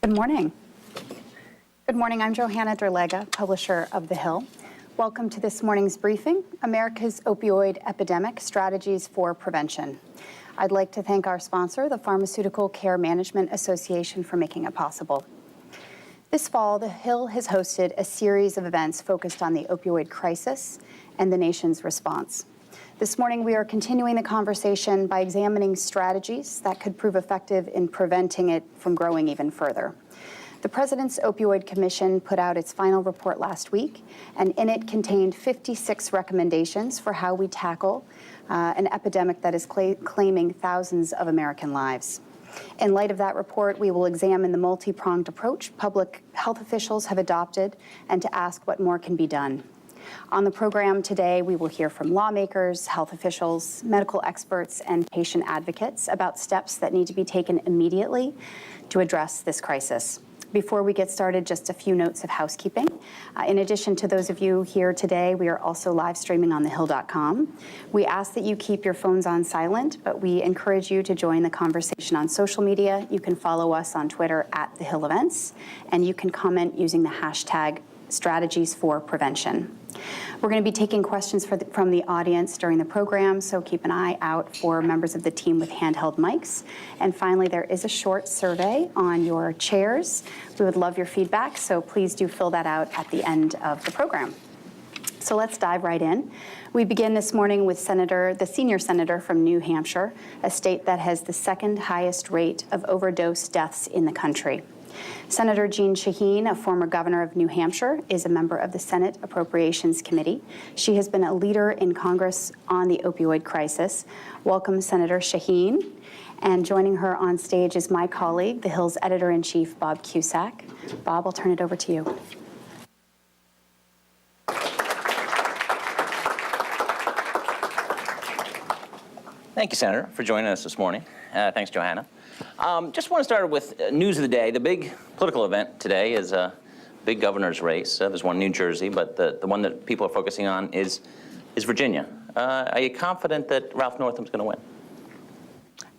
Good morning. Good morning. I'm Johanna Derlega, publisher of The Hill. Welcome to this morning's briefing, America's Opioid Epidemic, Strategies for Prevention. I'd like to thank our sponsor, the Pharmaceutical Care Management Association, for making it possible. This fall, The Hill has hosted a series of events focused on the opioid crisis and the nation's response. This morning, we are continuing the conversation by examining strategies that could prove effective in preventing it from growing even further. The President's Opioid Commission put out its final report last week, and in it contained 56 recommendations for how we tackle an epidemic that is claiming thousands of American lives. In light of that report, we will examine the multi-pronged approach public health officials have adopted and to ask what more can be done. On the program today, we will hear from lawmakers, health officials, medical experts, and patient advocates about steps that need to be taken immediately to address this crisis. Before we get started, just a few notes of housekeeping. In addition to those of you here today, we are also live streaming on thehill.com. We ask that you keep your phones on silent, but we encourage you to join the conversation on social media. You can follow us on Twitter @TheHillEvents, and you can comment using the hashtag Strategies for Prevention. We're going to be taking questions from the audience during the program, so keep an eye out for members of the team with handheld mics. And finally, there is a short survey on your chairs. We would love your feedback, so please do fill that out at the end of the program. So let's dive right in. We begin this morning with the senior senator from New Hampshire, a state that has the second highest rate of overdose deaths in the country. Senator Jeanne Shaheen, a former governor of New Hampshire, is a member of the Senate Appropriations Committee. She has been a leader in Congress on the opioid crisis. Welcome, Senator Shaheen. And joining her on stage is my colleague, The Hill's editor-in-chief, Bob Cusack. Bob, I'll turn it over to you. Thank you, Senator, for joining us this morning. Thanks, Johanna. Just want to start with news of the day. The big political event today is a big governor's race. There's one in New Jersey, but the one that people are focusing on is Virginia. Are you confident that Ralph Northam's going to win?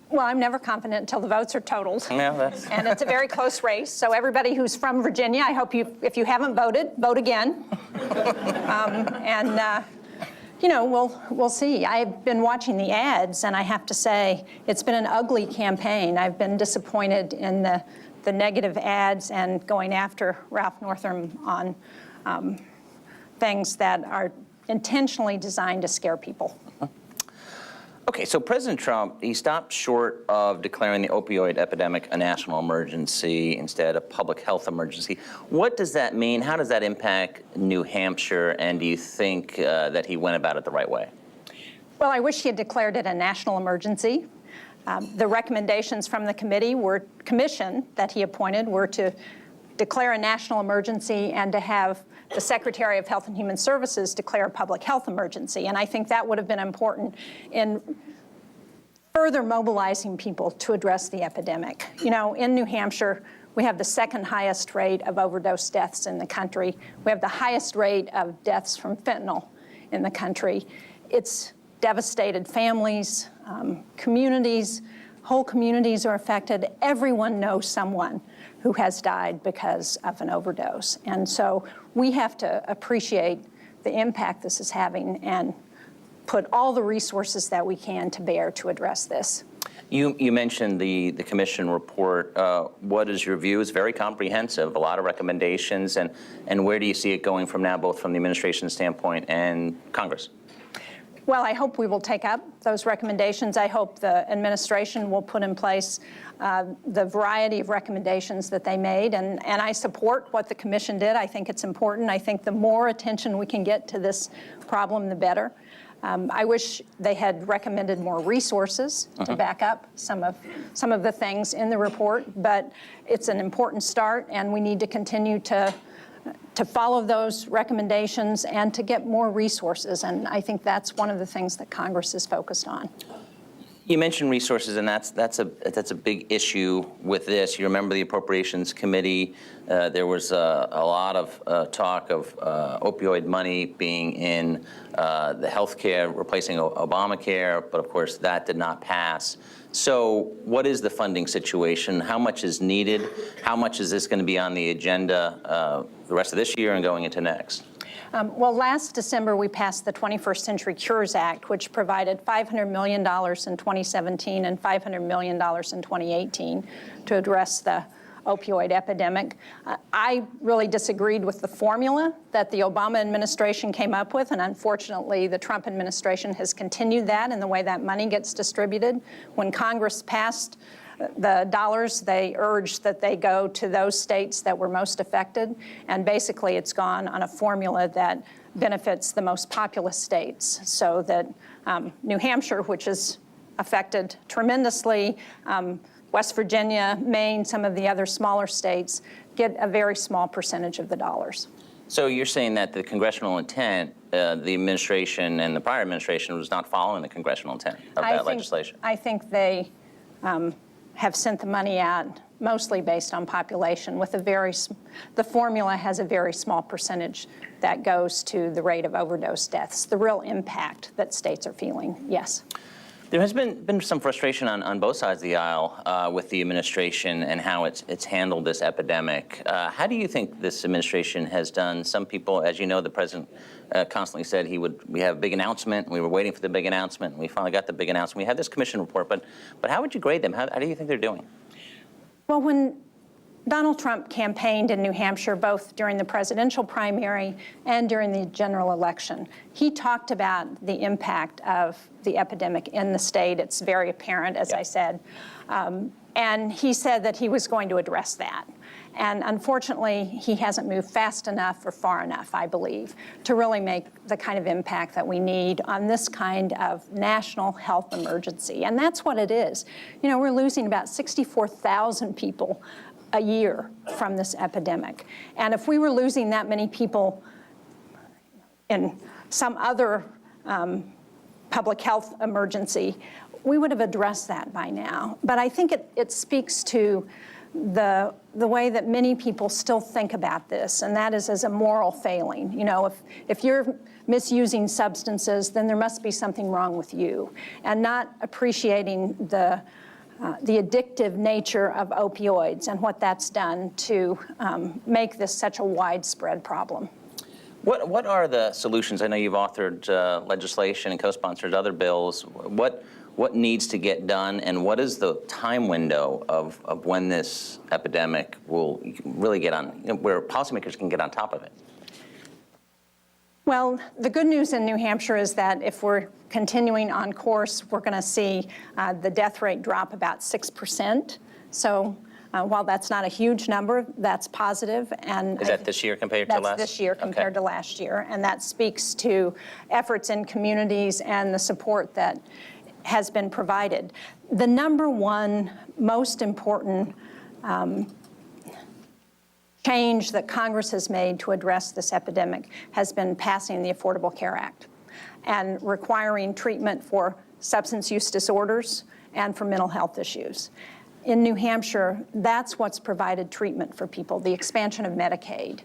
Well, I'm never confident until the votes are totaled. Yeah, and it's a very close race. So everybody who's from Virginia, I hope if you haven't voted, vote again. You know, we'll see. I've been watching the ads, and I have to say, it's been an ugly campaign. I've been disappointed in the negative ads and going after Ralph Northam on things that are intentionally designed to scare people. Okay, so President Trump, he stopped short of declaring the opioid epidemic a national emergency, instead a public health emergency. What does that mean? How does that impact New Hampshire? And do you think that he went about it the right way? Well, I wish he had declared it a national emergency. The recommendations from the commission that he appointed were to declare a national emergency and to have the Secretary of Health and Human Services declare a public health emergency. And I think that would have been important in further mobilizing people to address the epidemic. You know, in New Hampshire, we have the second highest rate of overdose deaths in the country. We have the highest rate of deaths from fentanyl in the country. It's devastated families, communities, whole communities are affected. Everyone knows someone who has died because of an overdose. And so we have to appreciate the impact this is having and put all the resources that we can to bear to address this. You mentioned the commission report. What is your view? It's very comprehensive, a lot of recommendations, and where do you see it going from now, both from the administration standpoint and Congress? Well, I hope we will take up those recommendations. I hope the administration will put in place the variety of recommendations that they made, and I support what the commission did. I think it's important. I think the more attention we can get to this problem, the better. I wish they had recommended more resources to back up some of the things in the report, but it's an important start, and we need to continue to follow those recommendations and to get more resources. And I think that's one of the things that Congress is focused on. You mentioned resources, and that's a big issue with this. You remember the Appropriations Committee. There was a lot of talk of opioid money being in the health care, replacing Obamacare, but of course that did not pass. So what is the funding situation? How much is needed? How much is this going to be on the agenda the rest of this year and going into next? Well, last December, we passed the 21st Century Cures Act, which provided $500 million in 2017 and $500 million in 2018 to address the opioid epidemic. I really disagreed with the formula that the Obama administration came up with, and unfortunately, the Trump administration has continued that in the way that money gets distributed. When Congress passed the dollars, they urged that they go to those states that were most affected, and basically it's gone on a formula that benefits the most populous states, so that New Hampshire, which is affected tremendously, West Virginia, Maine, some of the other smaller states get a very small percentage of the dollars. So you're saying that the congressional intent, the administration and the prior administration was not following the congressional intent of that legislation? I think they have sent the money out mostly based on population with the formula has a very small percentage that goes to the rate of overdose deaths, the real impact that states are feeling, yes. There has been some frustration on both sides of the aisle with the administration and how it's handled this epidemic. How do you think this administration has done? Some people, as you know, the president constantly said we have a big announcement. We were waiting for the big announcement. And we finally got the big announcement. We had this commission report, but how would you grade them? How do you think they're doing? Well, when Donald Trump campaigned in New Hampshire, both during the presidential primary and during the general election, he talked about the impact of the epidemic in the state. It's very apparent, as I said. And he said that he was going to address that. And unfortunately, he hasn't moved fast enough or far enough, I believe, to really make the kind of impact that we need on this kind of national health emergency. And that's what it is. You know, we're losing about 64,000 people a year from this epidemic. And if we were losing that many people in some other public health emergency, we would have addressed that by now. But I think it speaks to the way that many people still think about this, and that is as a moral failing. You know, if you're misusing substances, then there must be something wrong with you, and not appreciating the addictive nature of opioids and what that's done to make this such a widespread problem. What are the solutions? I know you've authored legislation and co-sponsored other bills. What needs to get done, and what is the time window of when this epidemic will really get on, where policymakers can get on top of it? Well, the good news in New Hampshire is that if we're continuing on course, we're going to see the death rate drop about 6%. So while that's not a huge number, that's positive. And is that this year compared to last? That's this year compared to last year. And that speaks to efforts in communities and the support that has been provided. The number one most important change that Congress has made to address this epidemic has been passing the Affordable Care Act and requiring treatment for substance use disorders and for mental health issues. In New Hampshire, that's what's provided treatment for people, the expansion of Medicaid.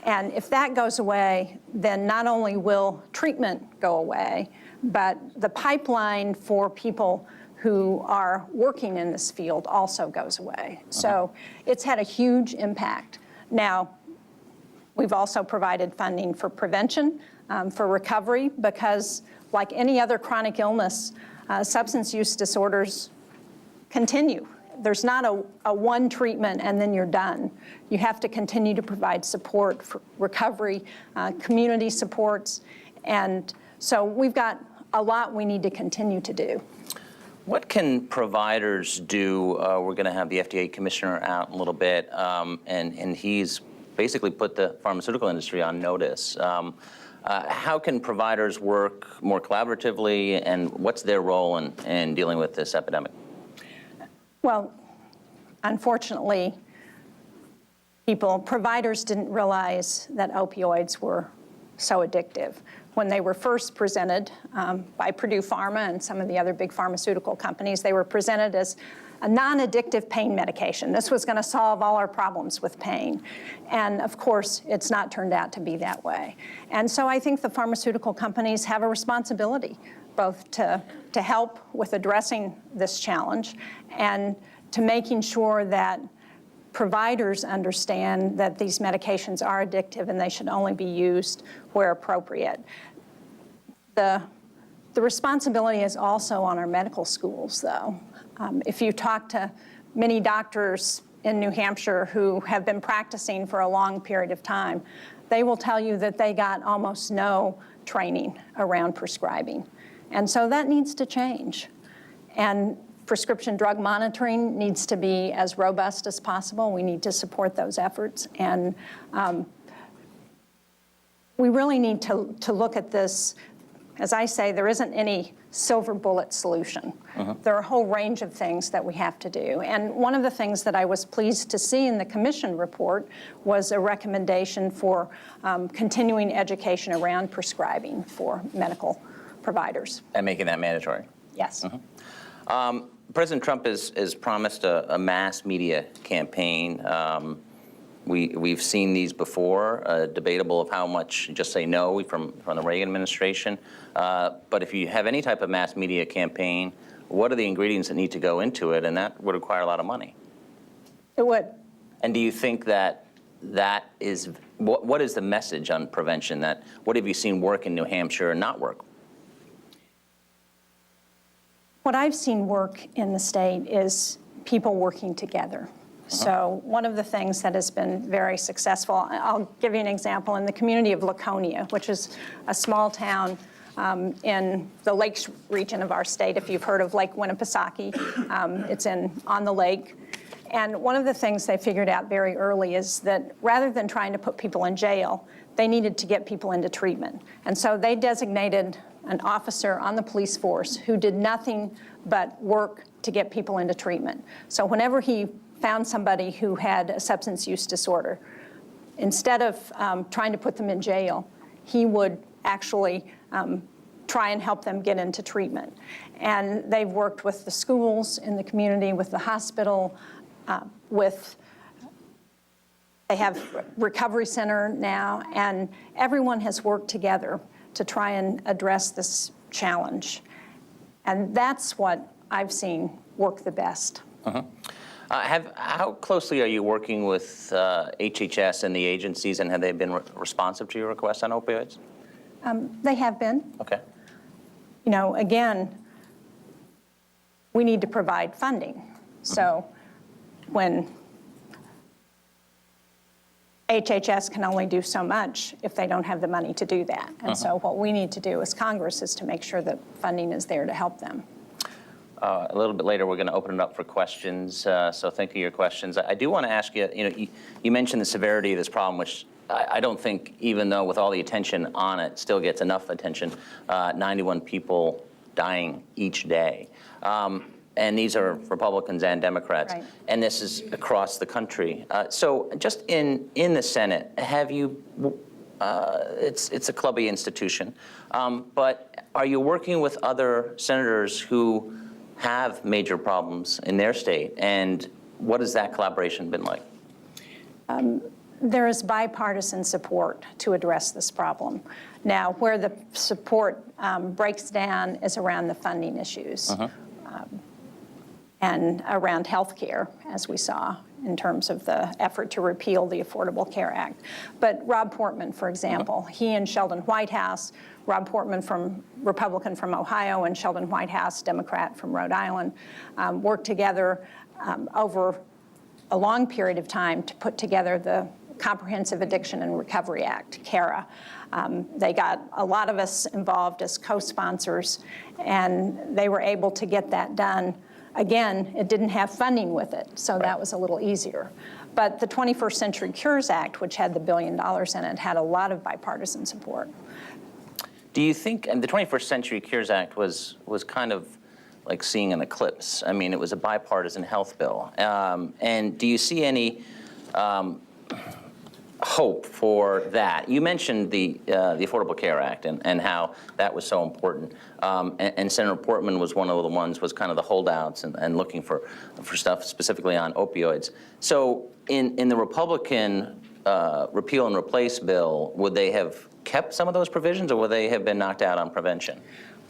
And if that goes away, then not only will treatment go away, but the pipeline for people who are working in this field also goes away. So it's had a huge impact. Now, we've also provided funding for prevention, for recovery, because like any other chronic illness, substance use disorders continue. There's not a one treatment and then you're done. You have to continue to provide support for recovery, community supports, and so we've got a lot we need to continue to do. What can providers do? We're going to have the FDA commissioner out in a little bit, and he's basically put the pharmaceutical industry on notice. How can providers work more collaboratively, and what's their role in dealing with this epidemic? Well, unfortunately, providers didn't realize that opioids were so addictive. when they were first presented by Purdue Pharma and some of the other big pharmaceutical companies, they were presented as a non-addictive pain medication. This was going to solve all our problems with pain. And of course, it's not turned out to be that way. And so I think the pharmaceutical companies have a responsibility both to help with addressing this challenge and to making sure that providers understand that these medications are addictive and they should only be used where appropriate. The responsibility is also on our medical schools, though. If you talk to many doctors in New Hampshire who have been practicing for a long period of time, they will tell you that they got almost no training around prescribing. And so that needs to change. And prescription drug monitoring needs to be as robust as possible. We need to support those efforts. And we really need to look at this. As I say, there isn't any silver bullet solution. There are a whole range of things that we have to do. And one of the things that I was pleased to see in the commission report was a recommendation for continuing education around prescribing for medical providers. And making that mandatory. Yes. President Trump has promised a mass media campaign. We've seen these before, debatable of how much just say no from the Reagan administration. But if you have any type of mass media campaign, what are the ingredients that need to go into it? And that would require a lot of money. It would. And do you think that is, what is the message on prevention? What have you seen work in New Hampshire and not work? What I've seen work in the state is people working together. So one of the things that has been very successful, I'll give you an example, in the community of Laconia, which is a small town in the Lakes region of our state. If you've heard of Lake Winnipesaukee, it's on the lake. And one of the things they figured out very early is that rather than trying to put people in jail, they needed to get people into treatment. And so they designated an officer on the police force who did nothing but work to get people into treatment. So whenever he found somebody who had a substance use disorder, instead of trying to put them in jail, he would actually try and help them get into treatment. And they've worked with the schools in the community, with the hospital, they have recovery center now, and everyone has worked together to try and address this challenge. And that's what I've seen work the best. How closely are you working with HHS and the agencies, and have they been responsive to your requests on opioids? They have been. Okay. You know, again, we need to provide funding. So when HHS can only do so much if they don't have the money to do that. And so what we need to do as Congress is to make sure that funding is there to help them. A little bit later, we're going to open it up for questions, so think of your questions. I do want to ask you, you mentioned the severity of this problem, which I don't think, even though with all the attention on it, still gets enough attention. 91 people dying each day. And these are Republicans and Democrats. Right. And this is across the country. So just in the Senate, have you, it's a clubby institution, but are you working with other senators who have major problems in their state? And what has that collaboration been like? There is bipartisan support to address this problem. Now, where the support breaks down is around the funding issues. And around health care, as we saw in terms of the effort to repeal the Affordable Care Act. But Rob Portman, for example, he and Sheldon Whitehouse, Rob Portman, Republican from Ohio, and Sheldon Whitehouse, Democrat from Rhode Island, worked together over a long period of time to put together the Comprehensive Addiction and Recovery Act, CARA. They got a lot of us involved as co-sponsors, and they were able to get that done. Again, it didn't have funding with it, so that was a little easier. But the 21st Century Cures Act, which had the $1 billion in it, had a lot of bipartisan support. Do you think, and the 21st Century Cures Act was kind of like seeing an eclipse. I mean, it was a bipartisan health bill. And do you see any hope for that. You mentioned the Affordable Care Act and how that was so important. And Senator Portman was one of the ones, was kind of the holdouts and looking for stuff specifically on opioids. So in the Republican repeal and replace bill, would they have kept some of those provisions, or would they have been knocked out on prevention?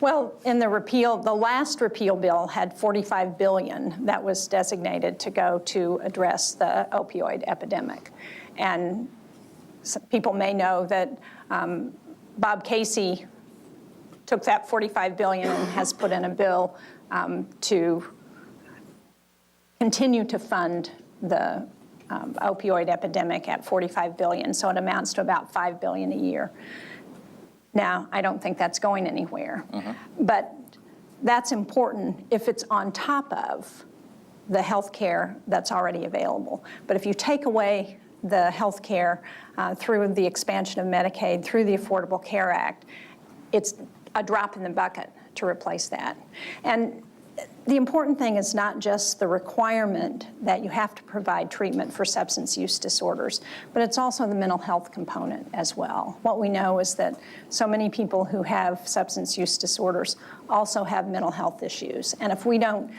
Well, in the last repeal bill had $45 billion that was designated to go to address the opioid epidemic. And some people may know that Bob Casey took that $45 billion and has put in a bill to continue to fund the opioid epidemic at $45 billion, so it amounts to about $5 billion a year. Now, I don't think that's going anywhere, but that's important if it's on top of the health care that's already available. But if you take away the health care through the expansion of Medicaid, through the Affordable Care Act, it's a drop in the bucket to replace that. And the important thing is not just the requirement that you have to provide treatment for substance use disorders, but it's also the mental health component as well. What we know is that so many people who have substance use disorders also have mental health issues. And if we don't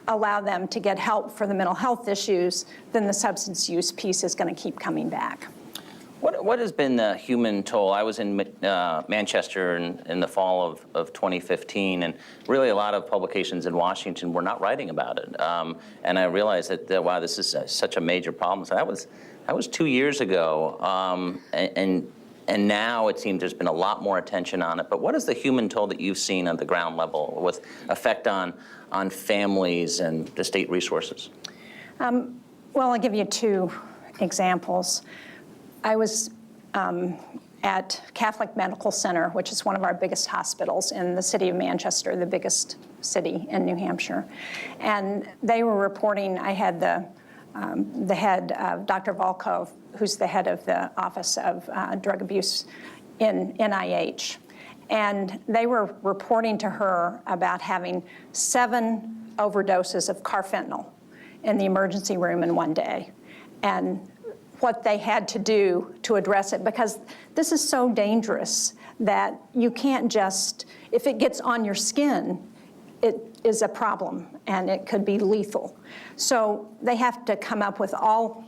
allow them to get help for the mental health issues, then the substance use piece is going to keep coming back. What has been the human toll? I was in Manchester in the fall of 2015, and really a lot of publications in Washington were not writing about it. And I realized that wow, this is such a major problem. So that was 2 years ago, and now it seems there's been a lot more attention on it. But what is the human toll that you've seen at the ground level with effect on families and the state resources? Well, I'll give you two examples. I was at Catholic Medical Center, which is one of our biggest hospitals in the city of Manchester, the biggest city in New Hampshire. And they were reporting, I had the head, Dr. Volkov, who's the head of the Office of Drug Abuse in NIH. And they were reporting to her about having 7 overdoses of carfentanil in the emergency room in one day. And what they had to do to address it, because this is so dangerous that you can't just, if it gets on your skin, it is a problem and it could be lethal. So they have to come up with all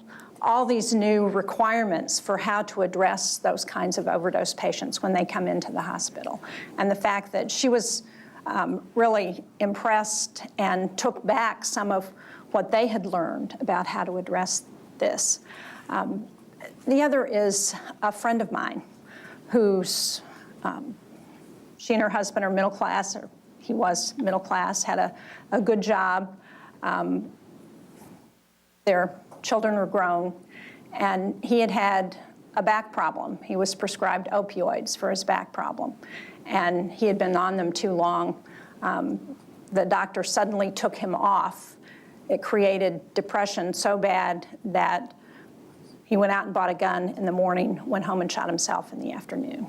these new requirements for how to address those kinds of overdose patients when they come into the hospital. And the fact that she was really impressed and took back some of what they had learned about how to address this. The other is a friend of mine who's, she and her husband are middle class, or he was middle class, had a good job. Their children were grown, and he had a back problem. He was prescribed opioids for his back problem, and he had been on them too long. The doctor suddenly took him off. It created depression so bad that he went out and bought a gun in the morning, went home and shot himself in the afternoon.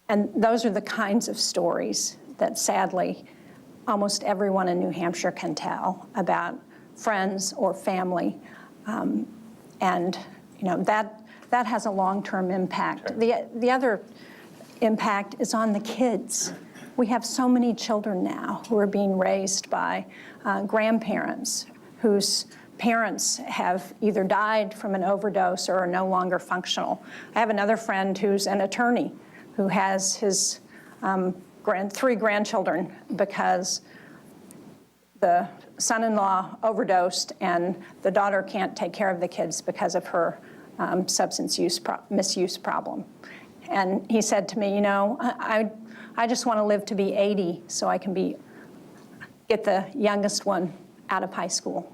And those are the kinds of stories that sadly almost everyone in New Hampshire can tell about friends or family. And you know, that has a long-term impact. Sure. The other impact is on the kids. We have so many children now who are being raised by grandparents whose parents have either died from an overdose or are no longer functional. I have another friend who's an attorney who has his 3 grandchildren because the son-in-law overdosed and the daughter can't take care of the kids because of her substance misuse problem. And he said to me, you know, I just want to live to be 80 so I can get the youngest one out of high school.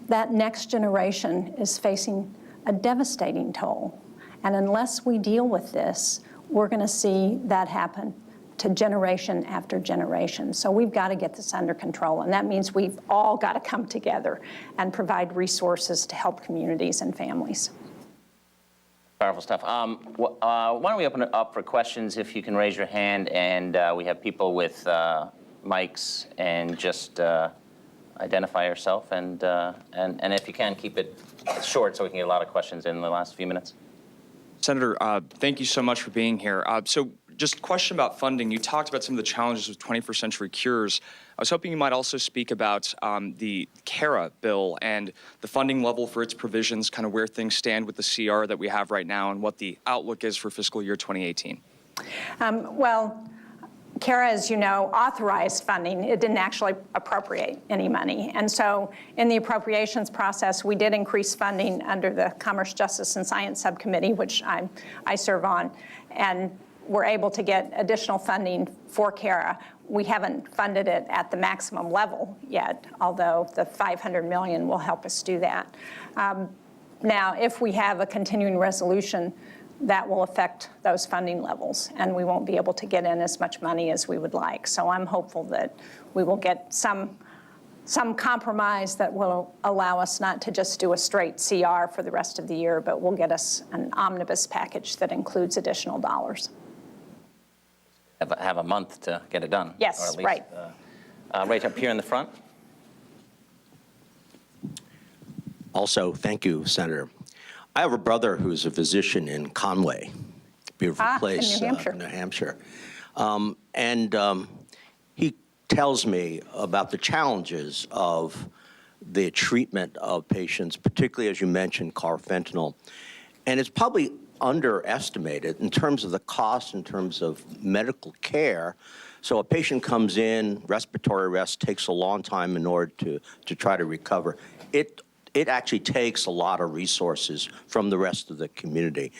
That next generation is facing a devastating toll. And unless we deal with this, we're going to see that happen to generation after generation. So we've got to get this under control. And that means we've all got to come together and provide resources to help communities and families. Powerful stuff. Why don't we open it up for questions if you can raise your hand, and we have people with mics, and just identify yourself and if you can, keep it short so we can get a lot of questions in the last few minutes. Senator, thank you so much for being here. So just a question about funding. You talked about some of the challenges with 21st century cures. I was hoping you might also speak about the CARA bill and the funding level for its provisions, kind of where things stand with the CR that we have right now and what the outlook is for fiscal year 2018. Well, CARA, as you know, authorized funding. It didn't actually appropriate any money. And so in the appropriations process, we did increase funding under the Commerce, Justice, and Science Subcommittee, which I serve on, and we're able to get additional funding for CARA. We haven't funded it at the maximum level yet, although the $500 million will help us do that. Now, if we have a continuing resolution, that will affect those funding levels, and we won't be able to get in as much money as we would like. So I'm hopeful that we will get some compromise that will allow us not to just do a straight CR for the rest of the year, but will get us an omnibus package that includes additional dollars. Have a month to get it done. Yes, or at least, right. Right up here in the front. Also, thank you, Senator. I have a brother who's a physician in Conway, beautiful place, in New Hampshire. New Hampshire. He tells me about the challenges of the treatment of patients, particularly, as you mentioned, carfentanil. And it's probably underestimated in terms of the cost, in terms of medical care. So a patient comes in, respiratory arrest takes a long time in order to try to recover. It actually takes a lot of resources from the rest of the community.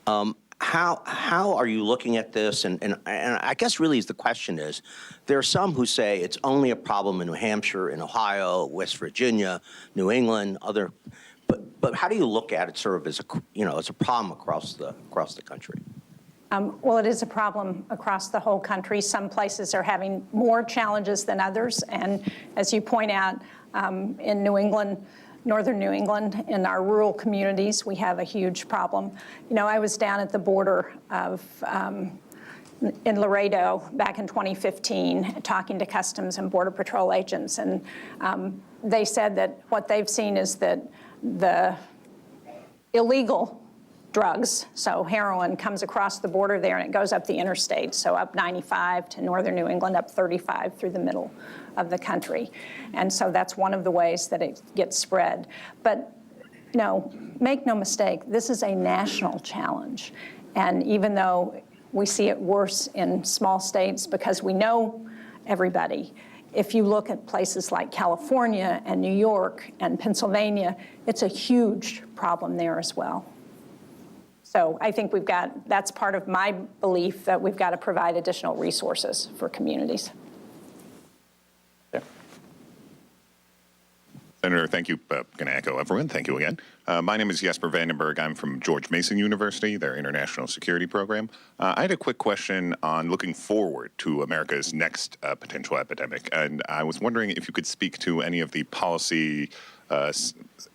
How are you looking at this? And I guess really the question is, there are some who say it's only a problem in New Hampshire, in Ohio, West Virginia, New England, other. But how do you look at it sort of as as a problem across the country? Well, it is a problem across the whole country. Some places are having more challenges than others, and as you point out, in New England, northern New England, in our rural communities, we have a huge problem. You know, I was down at the border in Laredo back in 2015 talking to Customs and Border Patrol agents, and they said that what they've seen is that the illegal drugs, so heroin, comes across the border there and it goes up the interstate, so up 95 to northern New England, up 35 through the middle of the country. And so that's one of the ways that it gets spread. But no, make no mistake, this is a national challenge. And even though we see it worse in small states because we know everybody, if you look at places like California and New York and Pennsylvania, it's a huge problem there as well. So I think that's part of my belief that we've got to provide additional resources for communities. Senator, thank you. Going to echo everyone. Thank you again. My name is Jesper Vandenberg. I'm from George Mason University, their international security program. I had a quick question on looking forward to America's next potential epidemic. And I was wondering if you could speak to any of the policies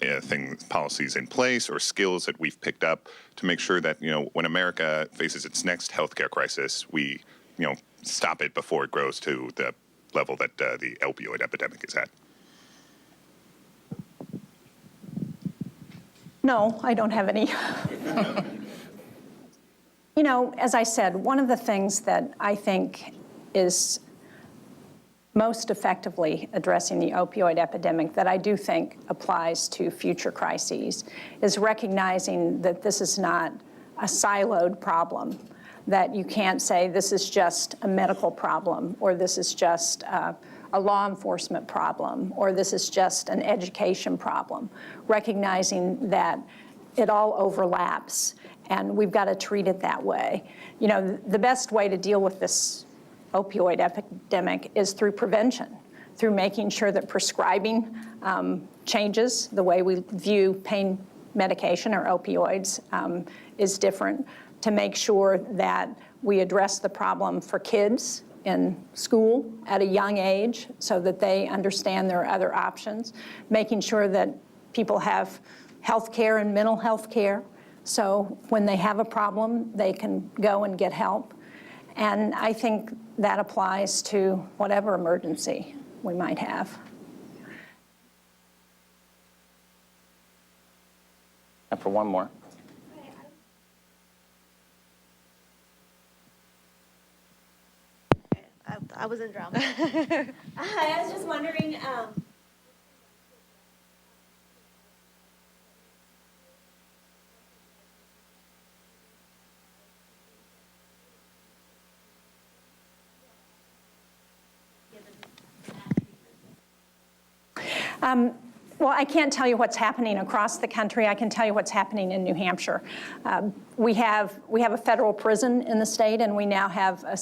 in place or skills that we've picked up to make sure that, when America faces its next healthcare crisis, we, stop it before it grows to the level that the opioid epidemic is at. No, I don't have any. As I said, one of the things that I think is most effectively addressing the opioid epidemic that I do think applies to future crises is recognizing that this is not a siloed problem, that you can't say this is just a medical problem or this is just a law enforcement problem, or this is just an education problem, recognizing that it all overlaps, and we've got to treat it that way. The best way to deal with this opioid epidemic is through prevention, through making sure that prescribing changes, the way we view pain medication or opioids is different, to make sure that we address the problem for kids in school at a young age so that they understand there are other options, making sure that people have health care and mental health care, so when they have a problem, they can go and get help. And I think that applies to whatever emergency we might have. And for one more. I was in drama. I was just wondering. Well, I can't tell you what's happening across the country. I can tell you what's happening in New Hampshire. We have a federal prison in the state, and we now have a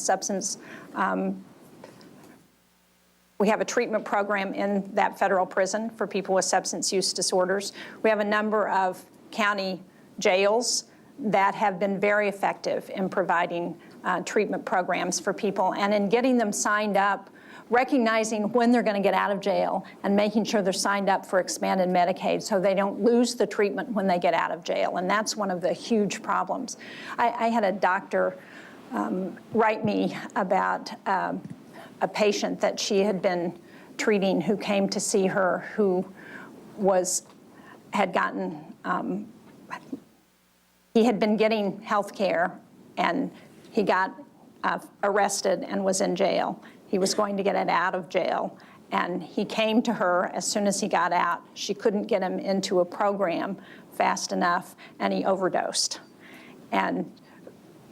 we have a treatment program in that federal prison for people with substance use disorders. We have a number of county jails that have been very effective in providing treatment programs for people and in getting them signed up, recognizing when they're going to get out of jail and making sure they're signed up for expanded Medicaid so they don't lose the treatment when they get out of jail. And that's one of the huge problems. I had a doctor write me about a patient that she had been treating who came to see her who had gotten, he had been getting health care and he got arrested and was in jail. He was going to get it out of jail, and he came to her as soon as he got out. She couldn't get him into a program fast enough, and he overdosed. And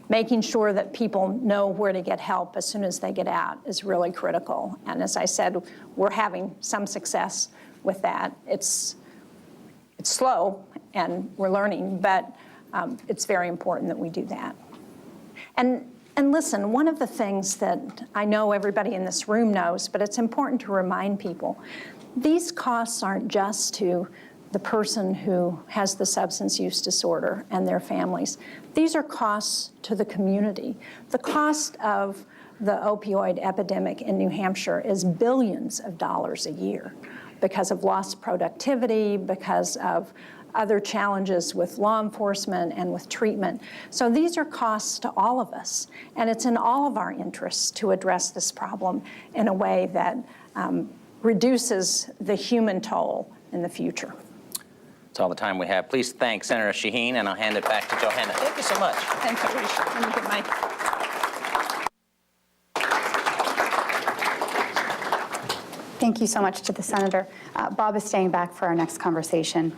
making sure that people know where to get help as soon as they get out is really critical. And as I said, we're having some success with that. It's slow, and we're learning, but it's very important that we do that. And listen, one of the things that I know everybody in this room knows, but it's important to remind people, these costs aren't just to the person who has the substance use disorder and their families. These are costs to the community. The cost of the opioid epidemic in New Hampshire is billions of dollars a year because of lost productivity, because of other challenges with law enforcement and with treatment. So these are costs to all of us, and it's in all of our interests to address this problem in a way that reduces the human toll in the future. That's all the time we have. Please thank Senator Shaheen, and I'll hand it back to Johanna. Thank you so much. Thank you. Let me get my... Thank you so much to the Senator. Bob is staying back for our next conversation.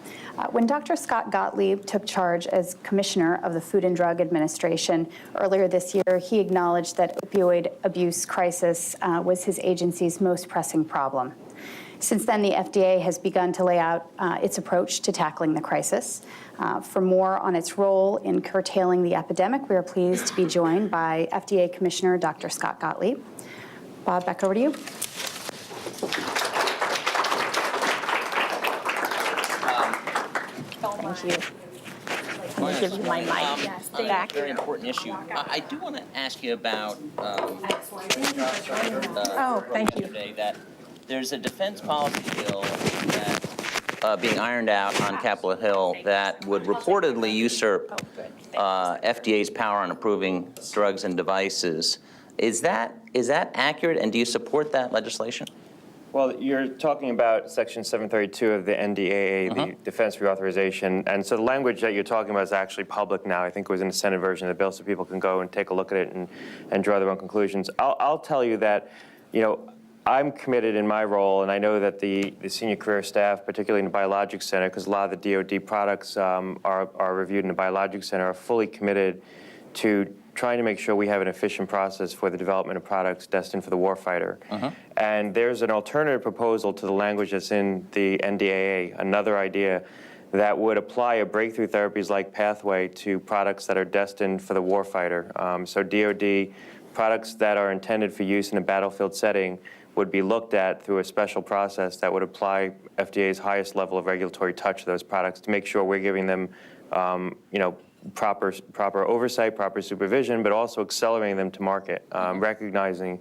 When Dr. Scott Gottlieb took charge as Commissioner of the Food and Drug Administration earlier this year, he acknowledged that opioid abuse crisis was his agency's most pressing problem. Since then, the FDA has begun to lay out its approach to tackling the crisis. For more on its role in curtailing the epidemic, we are pleased to be joined by FDA Commissioner Dr. Scott Gottlieb. Bob, back over to you. Thank you. Let me give you my mic back. Very important issue. I do want to ask you about. Oh, thank you. Yesterday that there's a defense policy bill that being ironed out on Capitol Hill that would reportedly usurp FDA's power on approving drugs and devices. Is that accurate, and do you support that legislation? Well, you're talking about Section 732 of the NDAA, the Defense Reauthorization, and so the language that you're talking about is actually public now. I think it was in the Senate version of the bill, so people can go and take a look at it and draw their own conclusions. I'll tell you that, I'm committed in my role, and I know that the senior career staff, particularly in the Biologics Center, because a lot of the DoD products are reviewed in the Biologics Center, are fully committed to trying to make sure we have an efficient process for the development of products destined for the warfighter. And there's an alternative proposal to the language that's in the NDAA, another idea that would apply a breakthrough therapies-like pathway to products that are destined for the warfighter. So DoD products that are intended for use in a battlefield setting would be looked at through a special process that would apply FDA's highest level of regulatory touch to those products to make sure we're giving them, proper oversight, proper supervision, but also accelerating them to market, recognizing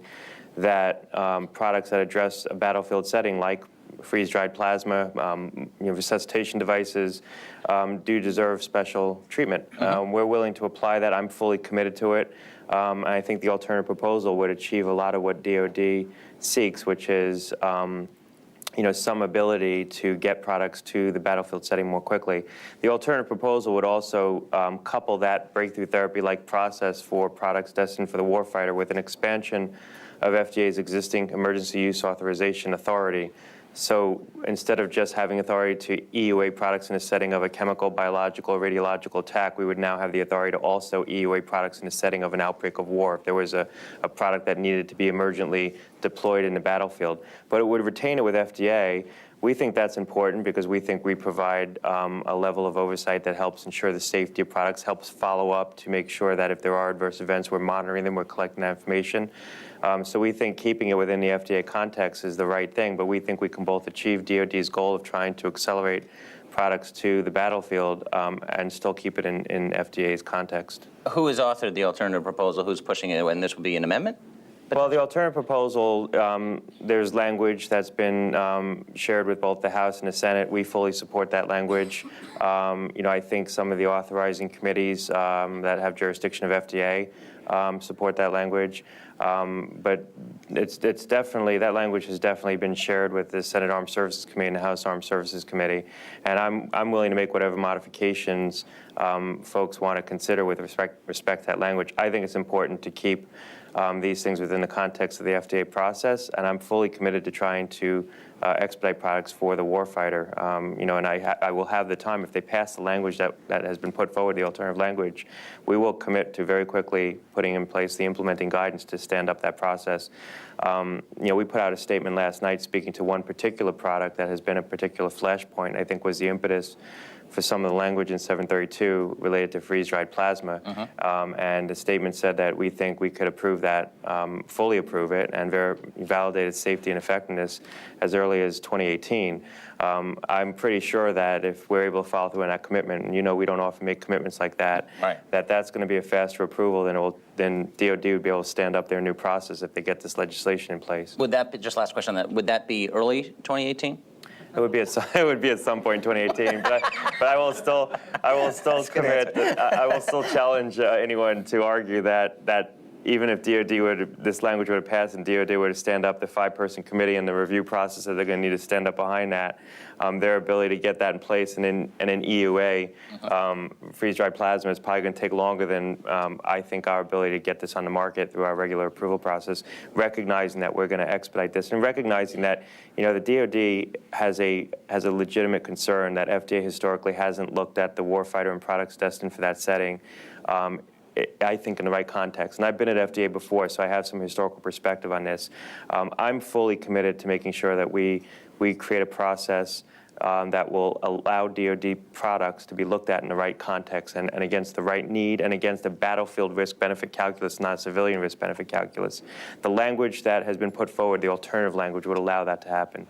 that products that address a battlefield setting like freeze-dried plasma, resuscitation devices, do deserve special treatment. We're willing to apply that. I'm fully committed to it. And I think the alternative proposal would achieve a lot of what DoD seeks, which is some ability to get products to the battlefield setting more quickly. The alternative proposal would also couple that breakthrough therapy-like process for products destined for the warfighter with an expansion of FDA's existing emergency use authorization authority. So instead of just having authority to EUA products in a setting of a chemical, biological, or radiological attack, we would now have the authority to also EUA products in a setting of an outbreak of war if there was a product that needed to be emergently deployed in the battlefield. But it would retain it with FDA. We think that's important because we think we provide a level of oversight that helps ensure the safety of products, helps follow up to make sure that if there are adverse events, we're monitoring them, we're collecting that information. So we think keeping it within the FDA context is the right thing, but we think we can both achieve DoD's goal of trying to accelerate products to the battlefield and still keep it in FDA's context. Who has authored the alternative proposal? Who's pushing it? And this will be an amendment? Well, the alternative proposal, there's language that's been shared with both the House and the Senate. We fully support that language. I think some of the authorizing committees that have jurisdiction of FDA support that language. But it's definitely, that language has definitely been shared with the Senate Armed Services Committee and the House Armed Services Committee. And I'm willing to make whatever modifications folks want to consider with respect to that language. I think it's important to keep these things within the context of the FDA process, and I'm fully committed to trying to expedite products for the warfighter. And I will have the time, if they pass the language that has been put forward, the alternative language, we will commit to very quickly putting in place the implementing guidance to stand up that process. We put out a statement last night speaking to one particular product that has been a particular flashpoint, I think was the impetus for some of the language in 732 related to freeze-dried plasma. And the statement said that we think we could approve that, fully approve it, and validate its safety and effectiveness as early as 2018. I'm pretty sure that if we're able to follow through on that commitment, and we don't often make commitments like that, right, that's going to be a faster approval then DoD would be able to stand up their new process if they get this legislation in place. Would that be, just last question on that, would that be early 2018? It would be at some point in 2018, but I will still commit. I will still challenge anyone to argue that even if this language would have passed and DoD were to stand up the 5-person committee and the review process that they're going to need to stand up behind that, their ability to get that in place and in EUA, freeze-dried plasma is probably going to take longer than I think our ability to get this on the market through our regular approval process, recognizing that we're going to expedite this and recognizing that the DoD has a legitimate concern that FDA historically hasn't looked at the warfighter and products destined for that setting. I think in the right context. And I've been at FDA before, so I have some historical perspective on this. I'm fully committed to making sure that we create a process that will allow DoD products to be looked at in the right context and against the right need and against a battlefield risk-benefit calculus, not a civilian risk-benefit calculus. The language that has been put forward, the alternative language, would allow that to happen.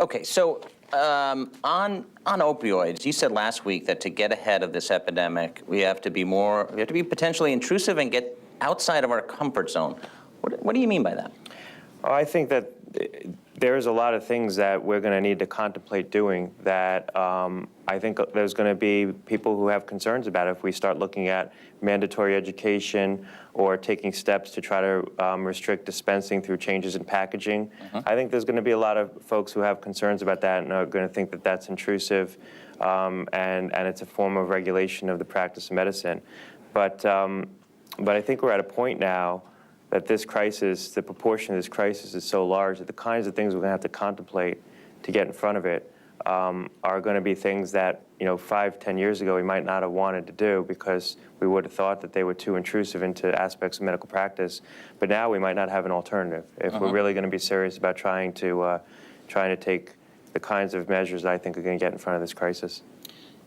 Okay, so on opioids, you said last week that to get ahead of this epidemic, we have to be potentially intrusive and get outside of our comfort zone. What do you mean by that? Well, I think that there's a lot of things that we're going to need to contemplate doing that I think there's going to be people who have concerns about it if we start looking at mandatory education or taking steps to try to restrict dispensing through changes in packaging. I think there's going to be a lot of folks who have concerns about that and are going to think that that's intrusive and it's a form of regulation of the practice of medicine. But I think we're at a point now that this crisis, the proportion of this crisis is so large that the kinds of things we're going to have to contemplate to get in front of it are going to be things that 5, 10 years ago we might not have wanted to do because we would have thought that they were too intrusive into aspects of medical practice. But now we might not have an alternative if we're really going to be serious about trying to take the kinds of measures that I think are going to get in front of this crisis.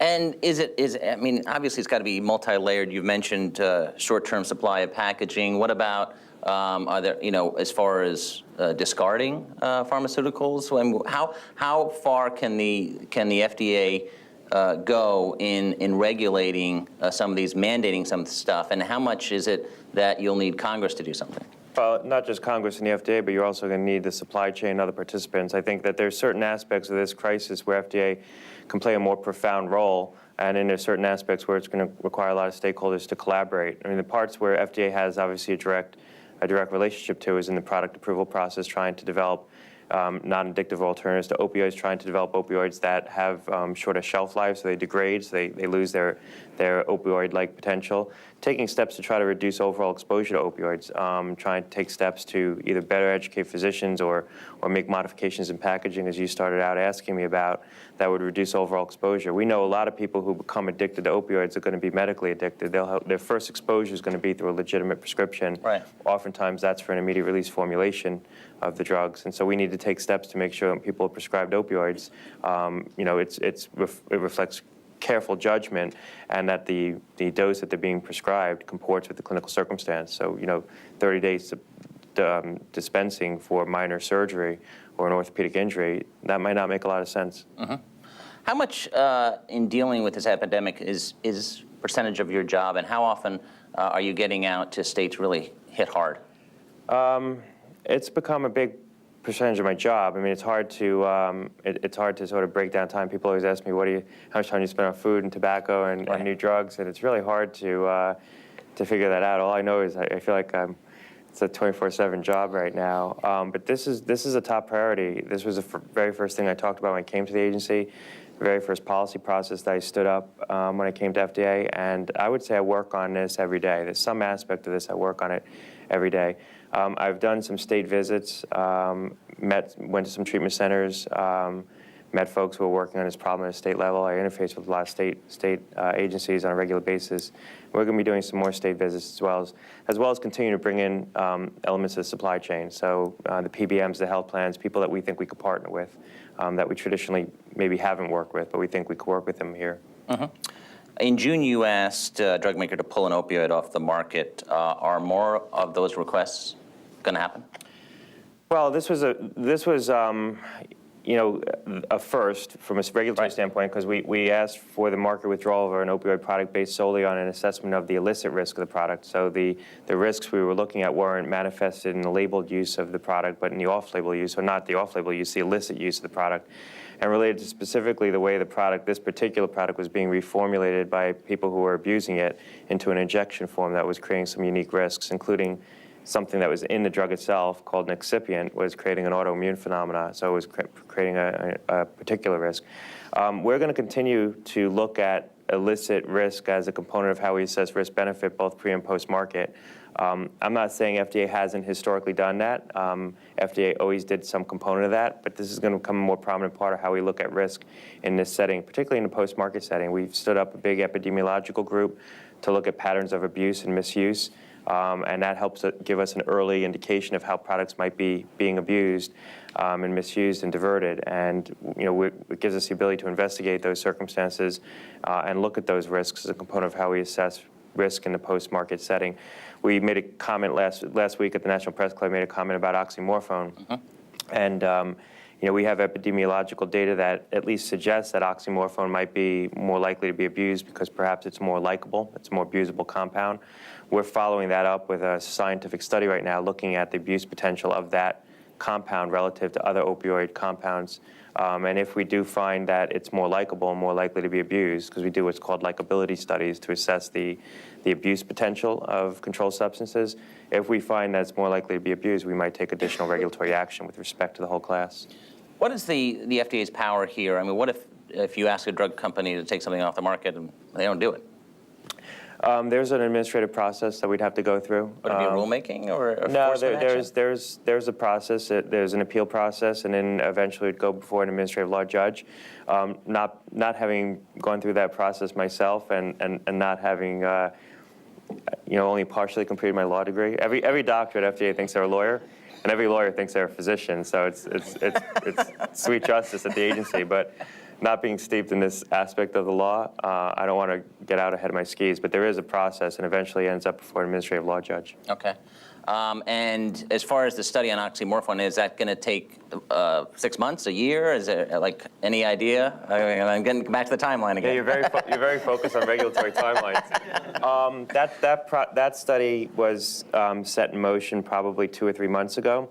And I mean, obviously it's got to be multi-layered. You've mentioned short-term supply of packaging. What about, are there, as far as discarding pharmaceuticals? How far can the FDA go in regulating some of these, mandating some stuff? And how much is it that you'll need Congress to do something? Well, not just Congress and the FDA, but you're also going to need the supply chain and other participants. I think that there's certain aspects of this crisis where FDA can play a more profound role, and then there's certain aspects where it's going to require a lot of stakeholders to collaborate. I mean, the parts where FDA has obviously a direct relationship to is in the product approval process, trying to develop non-addictive alternatives to opioids, trying to develop opioids that have shorter shelf lives, so they degrade, so they lose their opioid-like potential. Taking steps to try to reduce overall exposure to opioids, trying to take steps to either better educate physicians or make modifications in packaging, as you started out asking me about, that would reduce overall exposure. We know a lot of people who become addicted to opioids are going to be medically addicted. Their first exposure is going to be through a legitimate prescription. Right. Oftentimes that's for an immediate release formulation of the drugs. And so we need to take steps to make sure when people are prescribed opioids, it reflects careful judgment, and that the dose that they're being prescribed comports with the clinical circumstance. So, 30 days dispensing for minor surgery or an orthopedic injury, that might not make a lot of sense. How much in dealing with this epidemic is percentage of your job, and how often are you getting out to states really hit hard? It's become a big percentage of my job. I mean, it's hard to sort of break down time. People always ask me, how much time do you spend on food and tobacco and new drugs, and it's really hard to figure that out. All I know is I feel like it's a 24/7 job right now. But this is a top priority. This was the very first thing I talked about when I came to the agency, the very first policy process that I stood up when I came to FDA, and I would say I work on this every day. There's some aspect of this I work on it every day. I've done some state visits, went to some treatment centers, met folks who are working on this problem at a state level. I interface with a lot of state agencies on a regular basis. We're going to be doing some more state visits as well as continue to bring in elements of the supply chain. So the PBMs, the health plans, people that we think we could partner with, that we traditionally maybe haven't worked with, but we think we could work with them here. In June, you asked a drug maker to pull an opioid off the market. Are more of those requests going to happen? Well, this was a first from a regulatory standpoint, because we asked for the market withdrawal of an opioid product based solely on an assessment of the illicit risk of the product. So the risks we were looking at weren't manifested in the labeled use of the product, but in the off-label use, or not the off-label use, the illicit use of the product. And related to specifically the way this particular product was being reformulated by people who were abusing it into an injection form that was creating some unique risks, including something that was in the drug itself called an excipient was creating an autoimmune phenomena, so it was creating a particular risk. We're going to continue to look at illicit risk as a component of how we assess risk-benefit both pre- and post-market. I'm not saying FDA hasn't historically done that. FDA always did some component of that, but this is going to become a more prominent part of how we look at risk in this setting, particularly in the post-market setting. We've stood up a big epidemiological group to look at patterns of abuse and misuse, and that helps give us an early indication of how products might be being abused and misused and diverted. And it gives us the ability to investigate those circumstances and look at those risks as a component of how we assess risk in the post-market setting. We made a comment last week at the National Press Club, made a comment about oxymorphone. And we have epidemiological data that at least suggests that oxymorphone might be more likely to be abused because perhaps it's more likable, it's a more abusable compound. We're following that up with a scientific study right now looking at the abuse potential of that compound relative to other opioid compounds. And if we do find that it's more likable and more likely to be abused, because we do what's called likability studies to assess the abuse potential of controlled substances, if we find that it's more likely to be abused, we might take additional regulatory action with respect to the whole class. What is the FDA's power here? I mean, what if you ask a drug company to take something off the market and they don't do it? There's an administrative process that we'd have to go through. Would it be rulemaking or no? enforcement action? There's a process. There's an appeal process, and then eventually it'd go before an administrative law judge. Not having gone through that process myself, and not having only partially completed my law degree. Every doctor at FDA thinks they're a lawyer, and every lawyer thinks they're a physician. So it's sweet justice at the agency, but. Not being steeped in this aspect of the law, I don't want to get out ahead of my skis, but there is a process and eventually ends up before an administrative law judge. Okay. And as far as the study on oxymorphone, is that going to take 6 months, a year? Is it any idea? I'm getting back to the timeline again. Yeah, you're very focused on regulatory timelines. That study was set in motion probably 2 or 3 months ago.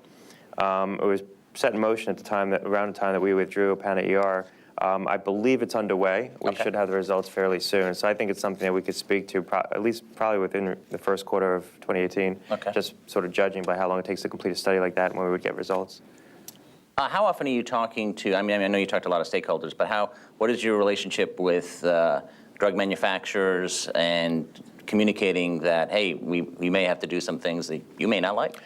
It was set in motion at around the time that we withdrew Opana ER. I believe it's underway. We should have the results fairly soon. So I think it's something that we could speak to at least probably within the first quarter of 2018. Okay. Just sort of judging by how long it takes to complete a study like that and when we would get results. How often are you talking to, I mean, I know you talk to a lot of stakeholders, but what is your relationship with drug manufacturers and communicating that, hey, we may have to do some things that you may not like?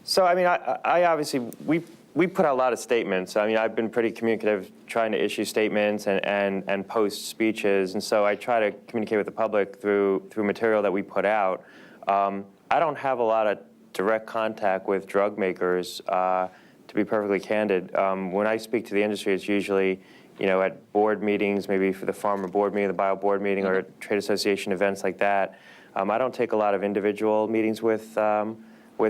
So, I mean, I obviously, we put out a lot of statements. I mean, I've been pretty communicative trying to issue statements and post speeches, and so I try to communicate with the public through material that we put out. I don't have a lot of direct contact with drug makers, to be perfectly candid. When I speak to the industry, it's usually, at board meetings, maybe for the pharma board meeting, the bio board meeting, or trade association events like that. I don't take a lot of individual meetings with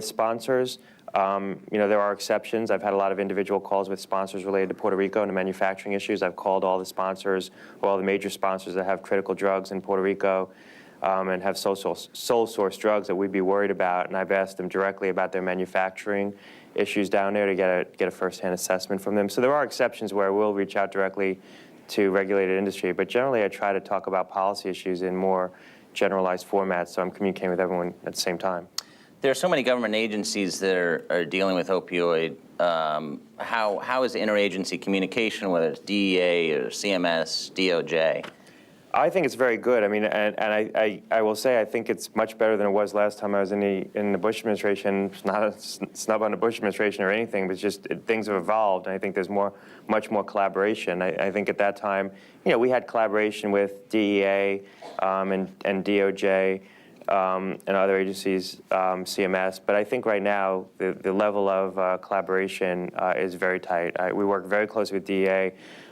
sponsors. There are exceptions. I've had a lot of individual calls with sponsors related to Puerto Rico and the manufacturing issues. I've called all the sponsors, all the major sponsors that have critical drugs in Puerto Rico and have sole source drugs that we'd be worried about, and I've asked them directly about their manufacturing issues down there to get a firsthand assessment from them. So there are exceptions where we'll reach out directly to regulated industry, but generally I try to talk about policy issues in more generalized formats, so I'm communicating with everyone at the same time. There are so many government agencies that are dealing with opioid. How is interagency communication, whether it's DEA or CMS, DOJ? I think it's very good. I mean, and I will say I think it's much better than it was last time I was in the Bush administration. It's not a snub on the Bush administration or anything, but it's just things have evolved, and I think there's much more collaboration. I think at that time, we had collaboration with DEA and DOJ and other agencies, CMS, but I think right now the level of collaboration is very tight. We work very closely with DEA.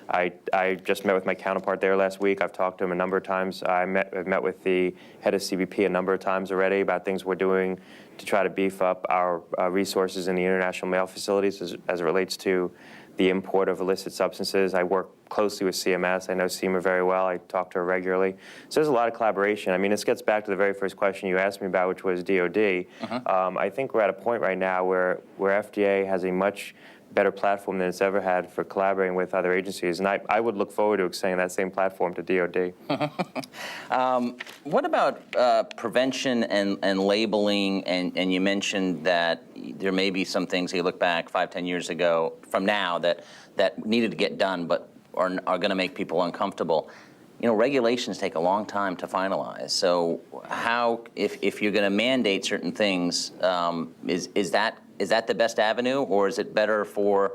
I just met with my counterpart there last week. I've talked to him a number of times. I've met with the head of CBP a number of times already about things we're doing to try to beef up our resources in the international mail facilities as it relates to the import of illicit substances. I work closely with CMS. I know SEMA very well. I talk to her regularly. So there's a lot of collaboration. I mean, this gets back to the very first question you asked me about, which was DOD. I think we're at a point right now where FDA has a much better platform than it's ever had for collaborating with other agencies. And I would look forward to extending that same platform to DOD. What about prevention and labeling? And you mentioned that there may be some things you look back 5-10 years ago from now that needed to get done but are going to make people uncomfortable. Regulations take a long time to finalize. So how, if you're going to mandate certain things, is that the best avenue, or is it better for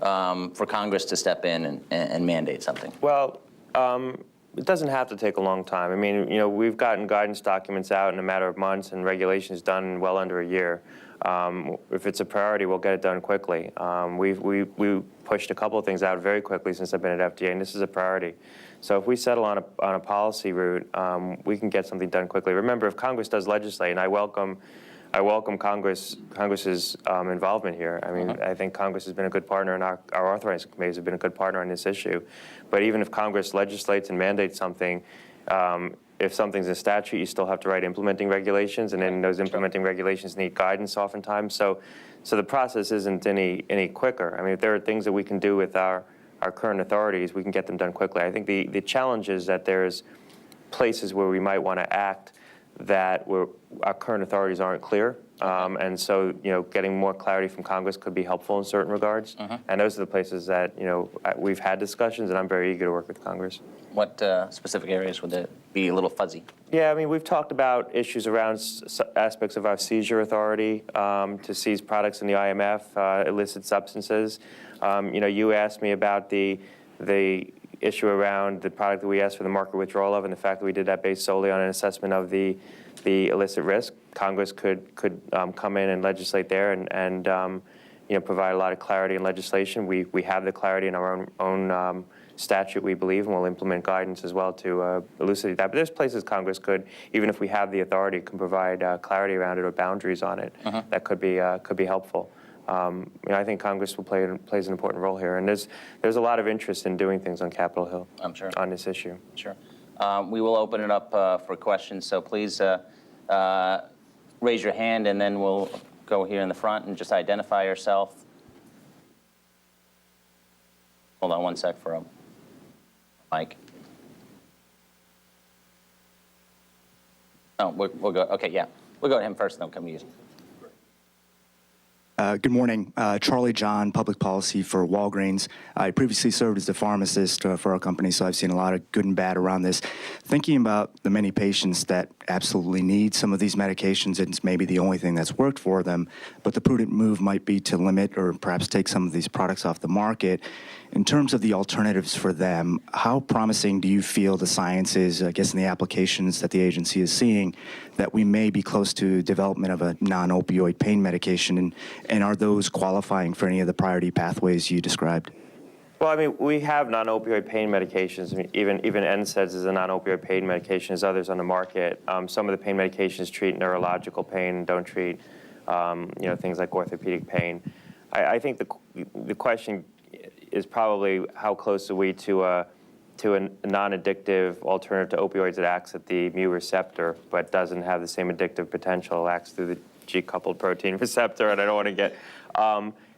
Congress to step in and mandate something? Well, it doesn't have to take a long time. I mean, we've gotten guidance documents out in a matter of months and regulations done in well under a year. If it's a priority, we'll get it done quickly. We pushed a couple of things out very quickly since I've been at FDA, and this is a priority. So if we settle on a policy route, we can get something done quickly. Remember, if Congress does legislate, and I welcome Congress's involvement here. I mean, I think Congress has been a good partner, and our authorizing committees have been a good partner on this issue. But even if Congress legislates and mandates something, if something's in statute, you still have to write implementing regulations, and then those implementing regulations need guidance oftentimes. So the process isn't any quicker. I mean, if there are things that we can do with our current authorities, we can get them done quickly. I think the challenge is that there's places where we might want to act that our current authorities aren't clear. And so, getting more clarity from Congress could be helpful in certain regards. And those are the places that, we've had discussions, and I'm very eager to work with Congress. What specific areas would it be a little fuzzy? Yeah, I mean, we've talked about issues around aspects of our seizure authority to seize products in the IMF, illicit substances. You asked me about the issue around the product that we asked for the market withdrawal of, and the fact that we did that based solely on an assessment of the illicit risk. Congress could come in and legislate there and provide a lot of clarity in legislation. We have the clarity in our own statute, we believe, and we'll implement guidance as well to elucidate that. But there's places Congress could, even if we have the authority, can provide clarity around it or boundaries on it that could be helpful. I think Congress plays an important role here, and there's a lot of interest in doing things on Capitol Hill. I'm sure. On this issue. Sure. We will open it up for questions, so please raise your hand, and then we'll go here in the front and just identify yourself. Hold on one sec for a mic. Oh, we'll go. Okay, yeah, we'll go to him first, and then we'll come to you. Good morning. Charlie John, Public Policy for Walgreens. I previously served as the pharmacist for our company, so I've seen a lot of good and bad around this. Thinking about the many patients that absolutely need some of these medications, and it's maybe the only thing that's worked for them, but the prudent move might be to limit or perhaps take some of these products off the market. In terms of the alternatives for them, how promising do you feel the science is, I guess, in the applications that the agency is seeing, that we may be close to development of a non-opioid pain medication, and are those qualifying for any of the priority pathways you described? Well, I mean, we have non-opioid pain medications. I mean, even NSAIDs is a non-opioid pain medication. There's others on the market. Some of the pain medications treat neurological pain, don't treat, things like orthopedic pain. I think the question is probably how close are we to a non-addictive alternative to opioids that acts at the mu receptor but doesn't have the same addictive potential, acts through the G-coupled protein receptor, and I don't want to get...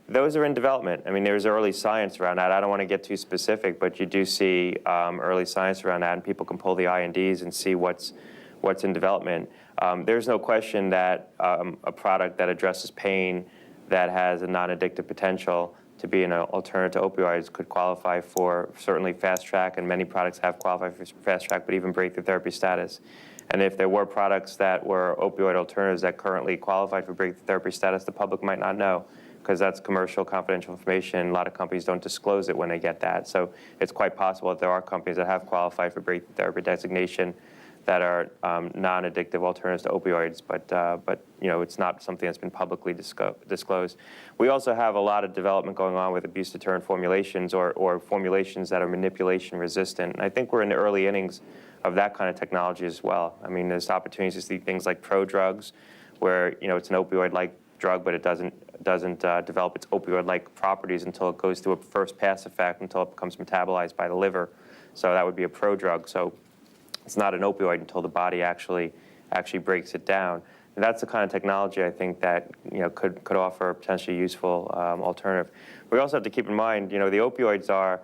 those are in development. I mean, there's early science around that. I don't want to get too specific, but you do see early science around that, and people can pull the INDs and see what's in development. There's no question that a product that addresses pain that has a non-addictive potential to be an alternative to opioids could qualify for certainly fast track, and many products have qualified for fast track, but even breakthrough therapy status. And if there were products that were opioid alternatives that currently qualified for breakthrough therapy status, the public might not know, because that's commercial confidential information. A lot of companies don't disclose it when they get that. So it's quite possible that there are companies that have qualified for breakthrough therapy designation that are non-addictive alternatives to opioids, but it's not something that's been publicly disclosed. We also have a lot of development going on with abuse deterrent formulations or formulations that are manipulation resistant. And I think we're in the early innings of that kind of technology as well. I mean, there's opportunities to see things like prodrugs, where it's an opioid-like drug, but it doesn't develop its opioid-like properties until it goes through a first pass effect, until it becomes metabolized by the liver. So that would be a prodrug. So it's not an opioid until the body actually breaks it down. And that's the kind of technology I think that could offer a potentially useful alternative. We also have to keep in mind, the opioids are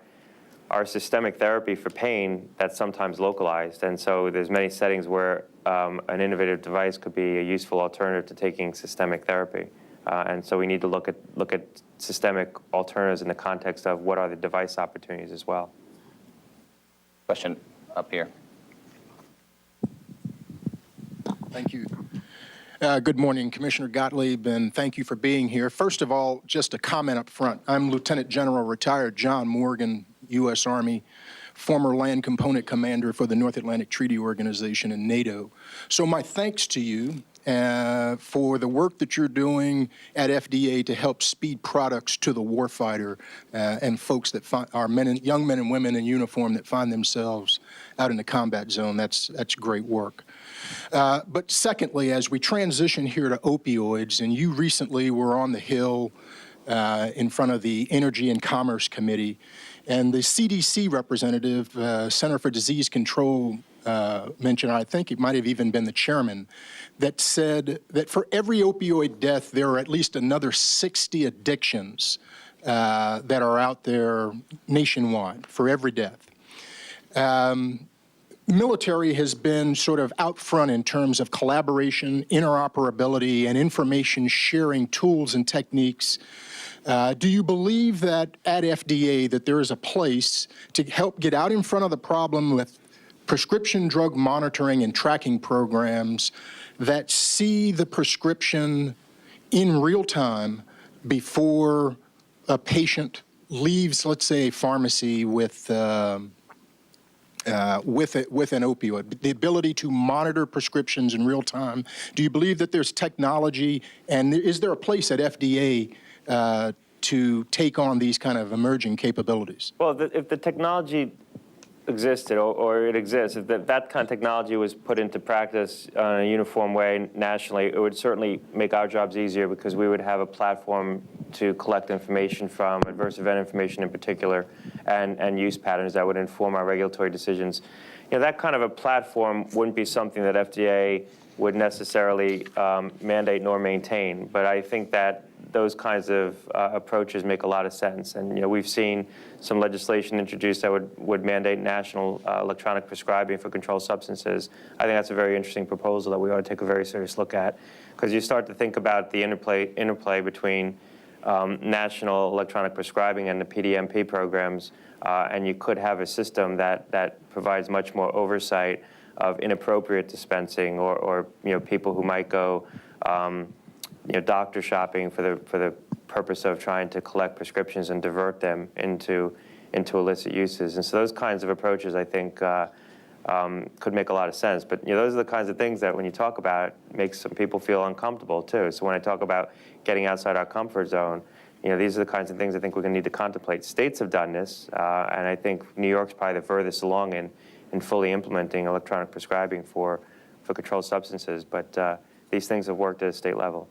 systemic therapy for pain that's sometimes localized, and so there's many settings where an innovative device could be a useful alternative to taking systemic therapy. And so we need to look at systemic alternatives in the context of what are the device opportunities as well. Question up here. Thank you. Good morning, Commissioner Gottlieb, and thank you for being here. First of all, just a comment up front. I'm Lieutenant General retired John Morgan, U.S. Army, former land component commander for the North Atlantic Treaty Organization and NATO. So my thanks to you for the work that you're doing at FDA to help speed products to the warfighter and folks that are young men and women in uniform that find themselves out in the combat zone. That's great work. But secondly, as we transition here to opioids, and you recently were on the Hill in front of the Energy and Commerce Committee, and the CDC representative, Center for Disease Control, mentioned, I think it might have even been the chairman, that said that for every opioid death, there are at least another 60 addictions that are out there nationwide for every death. Military has been sort of out front in terms of collaboration, interoperability, and information sharing tools and techniques. Do you believe that at FDA that there is a place to help get out in front of the problem with prescription drug monitoring and tracking programs that see the prescription in real time before a patient leaves, let's say, a pharmacy with an opioid, the ability to monitor prescriptions in real time? Do you believe that there's technology, and is there a place at FDA to take on these kind of emerging capabilities? Well, if the technology existed, or it exists, if that kind of technology was put into practice in a uniform way nationally, it would certainly make our jobs easier, because we would have a platform to collect information from, adverse event information in particular, and use patterns that would inform our regulatory decisions. That kind of a platform wouldn't be something that FDA would necessarily mandate nor maintain, but I think that those kinds of approaches make a lot of sense. And we've seen some legislation introduced that would mandate national electronic prescribing for controlled substances. I think that's a very interesting proposal that we ought to take a very serious look at, because you start to think about the interplay between national electronic prescribing and the PDMP programs, and you could have a system that provides much more oversight of inappropriate dispensing or people who might go doctor shopping for the purpose of trying to collect prescriptions and divert them into illicit uses. And so those kinds of approaches, I think, could make a lot of sense. But those are the kinds of things that when you talk about, makes some people feel uncomfortable too. So when I talk about getting outside our comfort zone, these are the kinds of things I think we're going to need to contemplate. States have done this, and I think New York's probably the furthest along in fully implementing electronic prescribing for controlled substances. But these things have worked at a state level.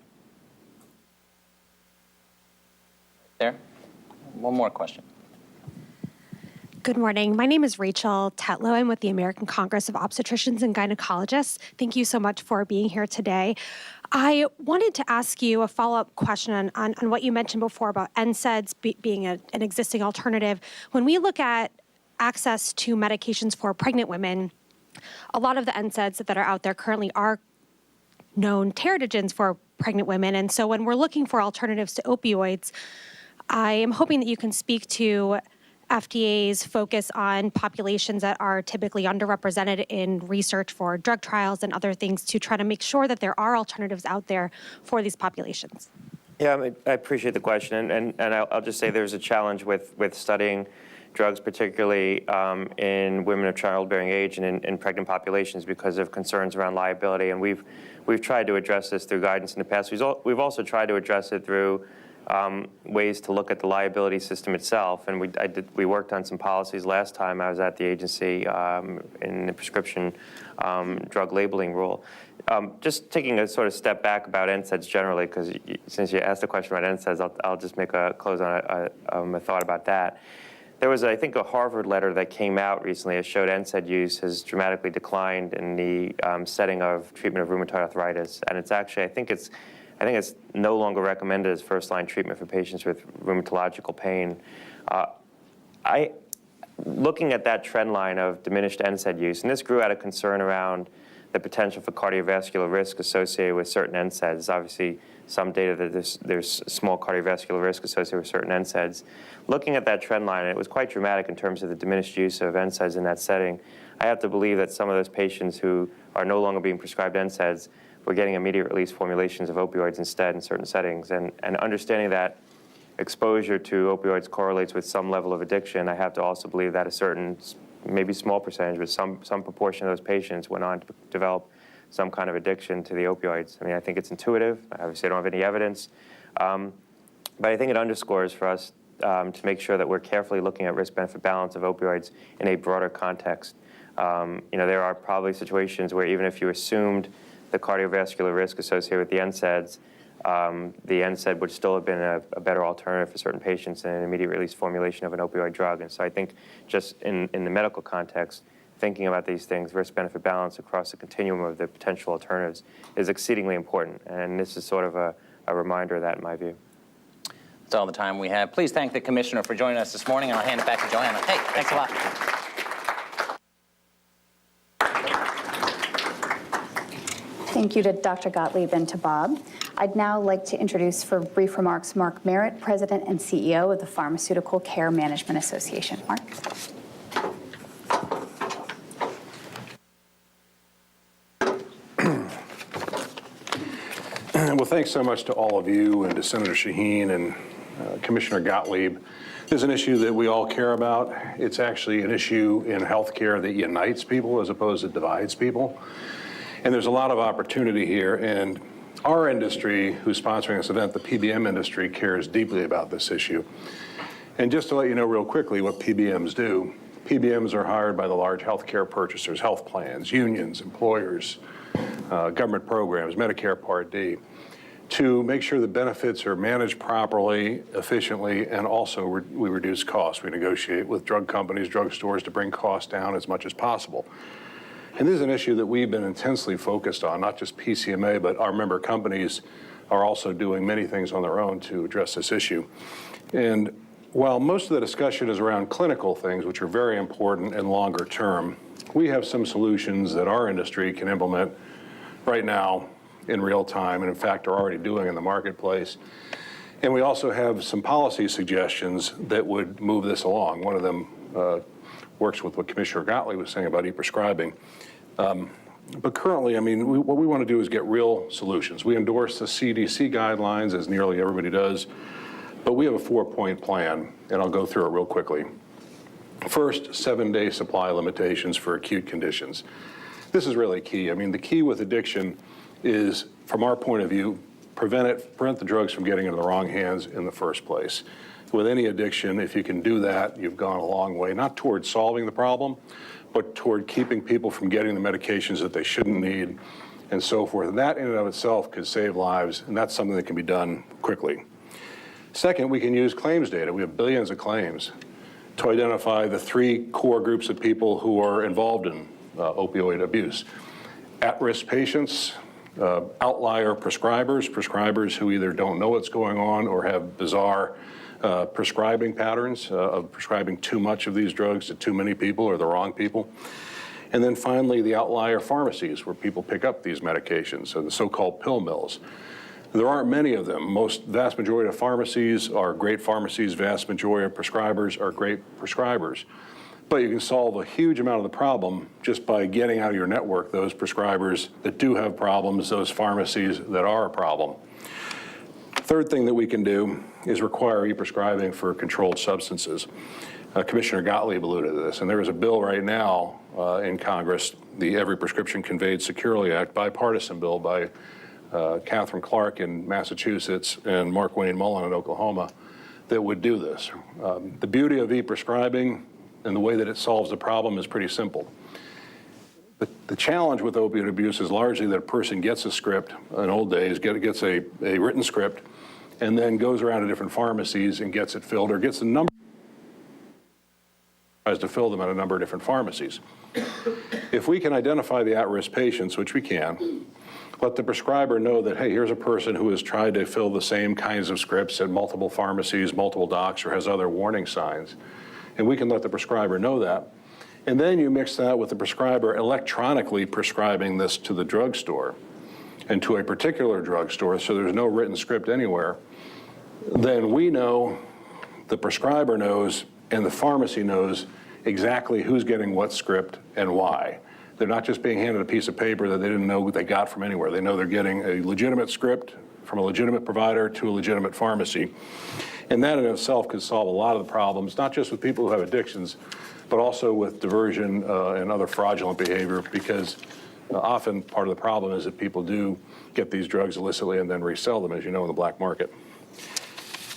There. One more question. Good morning. My name is Rachel Tetlow. I'm with the American Congress of Obstetricians and Gynecologists. Thank you so much for being here today. I wanted to ask you a follow-up question on what you mentioned before about NSAIDs being an existing alternative. When we look at access to medications for pregnant women, a lot of the NSAIDs that are out there currently are known teratogens for pregnant women. And so when we're looking for alternatives to opioids, I am hoping that you can speak to FDA's focus on populations that are typically underrepresented in research for drug trials and other things to try to make sure that there are alternatives out there for these populations. Yeah, I appreciate the question, and I'll just say there's a challenge with studying drugs, particularly in women of childbearing age and in pregnant populations because of concerns around liability. And we've tried to address this through guidance in the past. We've also tried to address it through ways to look at the liability system itself. And we worked on some policies last time I was at the agency in the prescription drug labeling rule. Just taking a sort of step back about NSAIDs generally, because since you asked a question about NSAIDs, I'll just make a close on a thought about that. There was, I think, a Harvard letter that came out recently that showed NSAID use has dramatically declined in the setting of treatment of rheumatoid arthritis. And it's actually, I think it's no longer recommended as first-line treatment for patients with rheumatological pain. Looking at that trend line of diminished NSAID use, and this grew out of concern around the potential for cardiovascular risk associated with certain NSAIDs. Obviously, some data that there's small cardiovascular risk associated with certain NSAIDs. Looking at that trend line, it was quite dramatic in terms of the diminished use of NSAIDs in that setting. I have to believe that some of those patients who are no longer being prescribed NSAIDs were getting immediate release formulations of opioids instead in certain settings. And understanding that exposure to opioids correlates with some level of addiction, I have to also believe that a certain, maybe small percentage, but some proportion of those patients went on to develop some kind of addiction to the opioids. I mean, I think it's intuitive. Obviously, I don't have any evidence. But I think it underscores for us to make sure that we're carefully looking at risk-benefit balance of opioids in a broader context. There are probably situations where even if you assumed the cardiovascular risk associated with the NSAIDs, the NSAID would still have been a better alternative for certain patients than an immediate release formulation of an opioid drug. And so I think just in the medical context, thinking about these things, risk-benefit balance across the continuum of the potential alternatives is exceedingly important. And this is sort of a reminder of that in my view. That's all the time we have. Please thank the Commissioner for joining us this morning, and I'll hand it back to Johanna. Hey, thanks a lot. Thank you to Dr. Gottlieb and to Bob. I'd now like to introduce for brief remarks Mark Merritt, President and CEO of the Pharmaceutical Care Management Association. Mark. Well, thanks so much to all of you and to Senator Shaheen and Commissioner Gottlieb. This is an issue that we all care about. It's actually an issue in healthcare that unites people as opposed to divides people. And there's a lot of opportunity here. And our industry, who's sponsoring this event, the PBM industry, cares deeply about this issue. And just to let you know real quickly what PBMs do, PBMs are hired by the large healthcare purchasers, health plans, unions, employers, government programs, Medicare Part D, to make sure the benefits are managed properly, efficiently, and also we reduce costs. We negotiate with drug companies, drug stores to bring costs down as much as possible. And this is an issue that we've been intensely focused on, not just PCMA, but our member companies are also doing many things on their own to address this issue. And while most of the discussion is around clinical things, which are very important and longer term, we have some solutions that our industry can implement right now in real time, and in fact are already doing in the marketplace. And we also have some policy suggestions that would move this along. One of them works with what Commissioner Gottlieb was saying about e-prescribing. But currently, I mean, what we want to do is get real solutions. We endorse the CDC guidelines, as nearly everybody does, but we have a 4-point plan, and I'll go through it real quickly. First, 7-day supply limitations for acute conditions. This is really key. I mean, the key with addiction is, from our point of view, prevent the drugs from getting into the wrong hands in the first place. With any addiction, if you can do that, you've gone a long way, not toward solving the problem, but toward keeping people from getting the medications that they shouldn't need and so forth. And that in and of itself could save lives, and that's something that can be done quickly. Second, we can use claims data. We have billions of claims to identify the 3 core groups of people who are involved in opioid abuse. At-risk patients, outlier prescribers who either don't know what's going on or have bizarre prescribing patterns of prescribing too much of these drugs to too many people or the wrong people. And then finally, the outlier pharmacies where people pick up these medications, so the so-called pill mills. There aren't many of them. Vast majority of pharmacies are great pharmacies. Vast majority of prescribers are great prescribers. But you can solve a huge amount of the problem just by getting out of your network those prescribers that do have problems, those pharmacies that are a problem. Third thing that we can do is require e-prescribing for controlled substances. Commissioner Gottlieb alluded to this, and there is a bill right now in Congress, the Every Prescription Conveyed Securely Act, bipartisan bill by Catherine Clark in Massachusetts and Mark Wayne Mullen in Oklahoma, that would do this. The beauty of e-prescribing and the way that it solves the problem is pretty simple. The challenge with opioid abuse is largely that a person gets a script, in old days, gets a written script, and then goes around to different pharmacies and gets it filled, or gets a number, tries to fill them at a number of different pharmacies. If we can identify the at-risk patients, which we can, let the prescriber know that, hey, here's a person who has tried to fill the same kinds of scripts at multiple pharmacies, multiple docs, or has other warning signs, and we can let the prescriber know that. And then you mix that with the prescriber electronically prescribing this to the drugstore and to a particular drugstore, so there's no written script anywhere. Then we know, the prescriber knows, and the pharmacy knows exactly who's getting what script and why. They're not just being handed a piece of paper that they didn't know what they got from anywhere. They know they're getting a legitimate script from a legitimate provider to a legitimate pharmacy. And that in itself could solve a lot of the problems, not just with people who have addictions, but also with diversion and other fraudulent behavior, because often part of the problem is that people do get these drugs illicitly and then resell them, as you know, in the black market.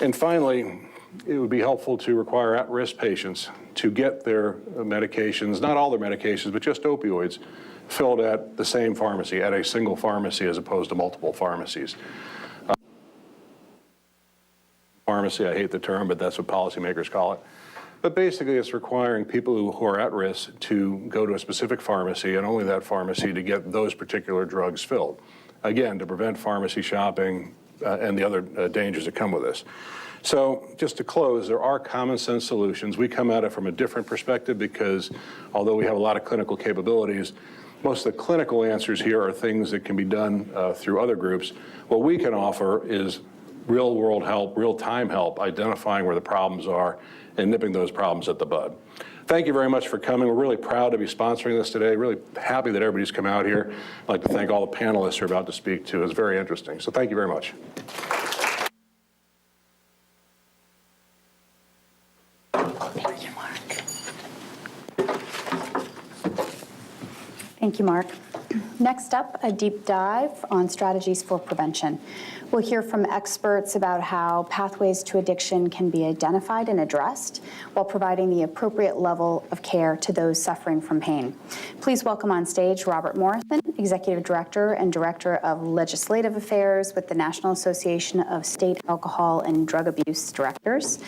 And finally, it would be helpful to require at-risk patients to get their medications, not all their medications, but just opioids, filled at the same pharmacy, at a single pharmacy as opposed to multiple pharmacies. Pharmacy, I hate the term, but that's what policymakers call it. But basically, it's requiring people who are at risk to go to a specific pharmacy and only that pharmacy to get those particular drugs filled. Again, to prevent pharmacy shopping and the other dangers that come with this. So just to close, there are common sense solutions. We come at it from a different perspective because although we have a lot of clinical capabilities, most of the clinical answers here are things that can be done through other groups. What we can offer is real-world help, real-time help, identifying where the problems are and nipping those problems at the bud. Thank you very much for coming. We're really proud to be sponsoring this today. Really happy that everybody's come out here. I'd like to thank all the panelists who are about to speak too. It's very interesting. So thank you very much. Thank you, Mark. Next up, a deep dive on strategies for prevention. We'll hear from experts about how pathways to addiction can be identified and addressed while providing the appropriate level of care to those suffering from pain. Please welcome on stage Robert Morrison, Executive Director and Director of Legislative Affairs with the National Association of State Alcohol and Drug Abuse Directors,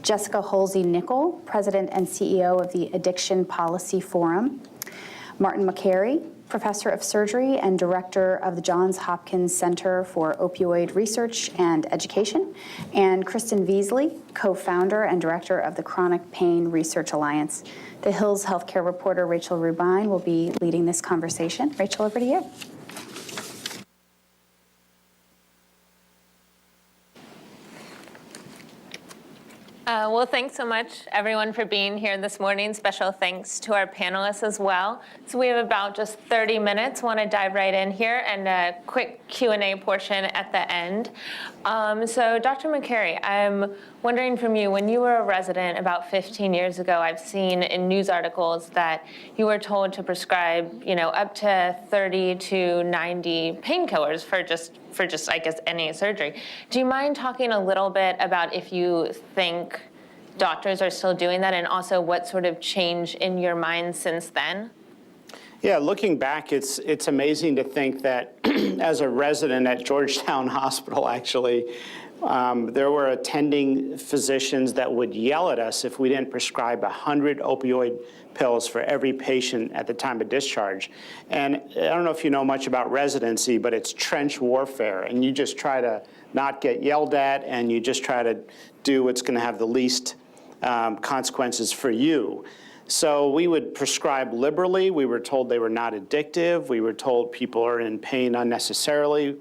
Jessica Holsey-Nickel, President and CEO of the Addiction Policy Forum, Martin McCary, Professor of Surgery and Director of the Johns Hopkins Center for Opioid Research and Education, and Kristen Veasley, Co-founder and Director of the Chronic Pain Research Alliance. The Hill's healthcare reporter Rachel Rubine will be leading this conversation. Rachel, over to you. Well, thanks so much, everyone, for being here this morning. Special thanks to our panelists as well. So we have about just 30 minutes. Want to dive right in here and a quick Q&A portion at the end. So Dr. McCary, I'm wondering from you, when you were a resident about 15 years ago, I've seen in news articles that you were told to prescribe, up to 30 to 90 painkillers for just, I guess, any surgery. Do you mind talking a little bit about if you think doctors are still doing that, and also what sort of change in your mind since then? Yeah, looking back, it's amazing to think that as a resident at Georgetown Hospital, actually, there were attending physicians that would yell at us if we didn't prescribe 100 opioid pills for every patient at the time of discharge. And I don't know if you know much about residency, but it's trench warfare, and you just try to not get yelled at, and you just try to do what's going to have the least consequences for you. So we would prescribe liberally. We were told they were not addictive. We were told people are in pain unnecessarily,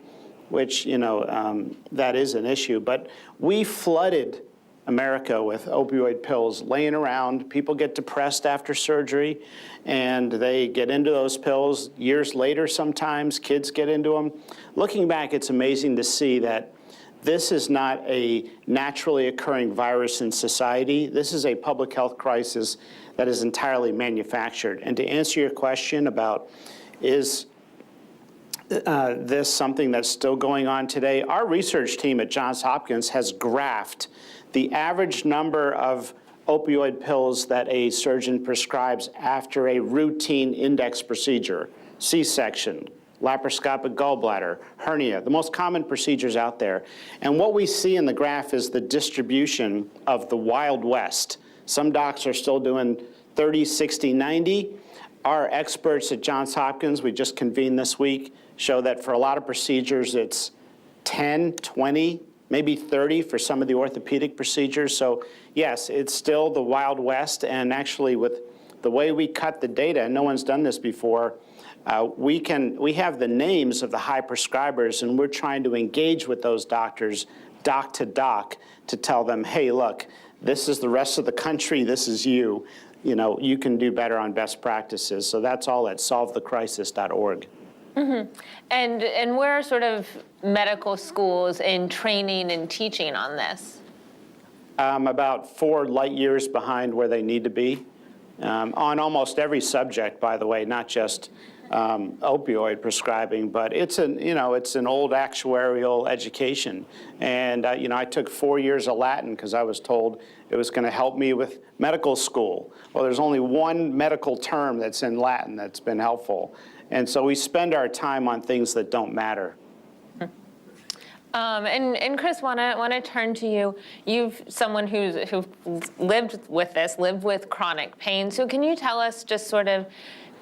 which, that is an issue. But we flooded America with opioid pills laying around. People get depressed after surgery, and they get into those pills. Years later, sometimes, kids get into them. Looking back, it's amazing to see that this is not a naturally occurring virus in society. This is a public health crisis that is entirely manufactured. And to answer your question about is this something that's still going on today, our research team at Johns Hopkins has graphed the average number of opioid pills that a surgeon prescribes after a routine index procedure, C-section, laparoscopic gallbladder, hernia, the most common procedures out there. And what we see in the graph is the distribution of the Wild West. Some docs are still doing 30, 60, 90. Our experts at Johns Hopkins, we just convened this week, show that for a lot of procedures, it's 10, 20, maybe 30 for some of the orthopedic procedures. So yes, it's still the Wild West. And actually, with the way we cut the data, and no one's done this before, we have the names of the high prescribers, and we're trying to engage with those doctors, doc to doc, to tell them, hey, look, this is the rest of the country, this is you. You can do better on best practices. So that's all at solvethecrisis.org. Mm-hmm. And where are sort of medical schools in training and teaching on this? About 4 light years behind where they need to be. On almost every subject, by the way, not just opioid prescribing, but it's an old actuarial education. And I took 4 years of Latin because I was told it was going to help me with medical school. Well, there's only one medical term that's in Latin that's been helpful. And so we spend our time on things that don't matter. And Chris, want to turn to you. You've someone who lived with chronic pain. So can you tell us just sort of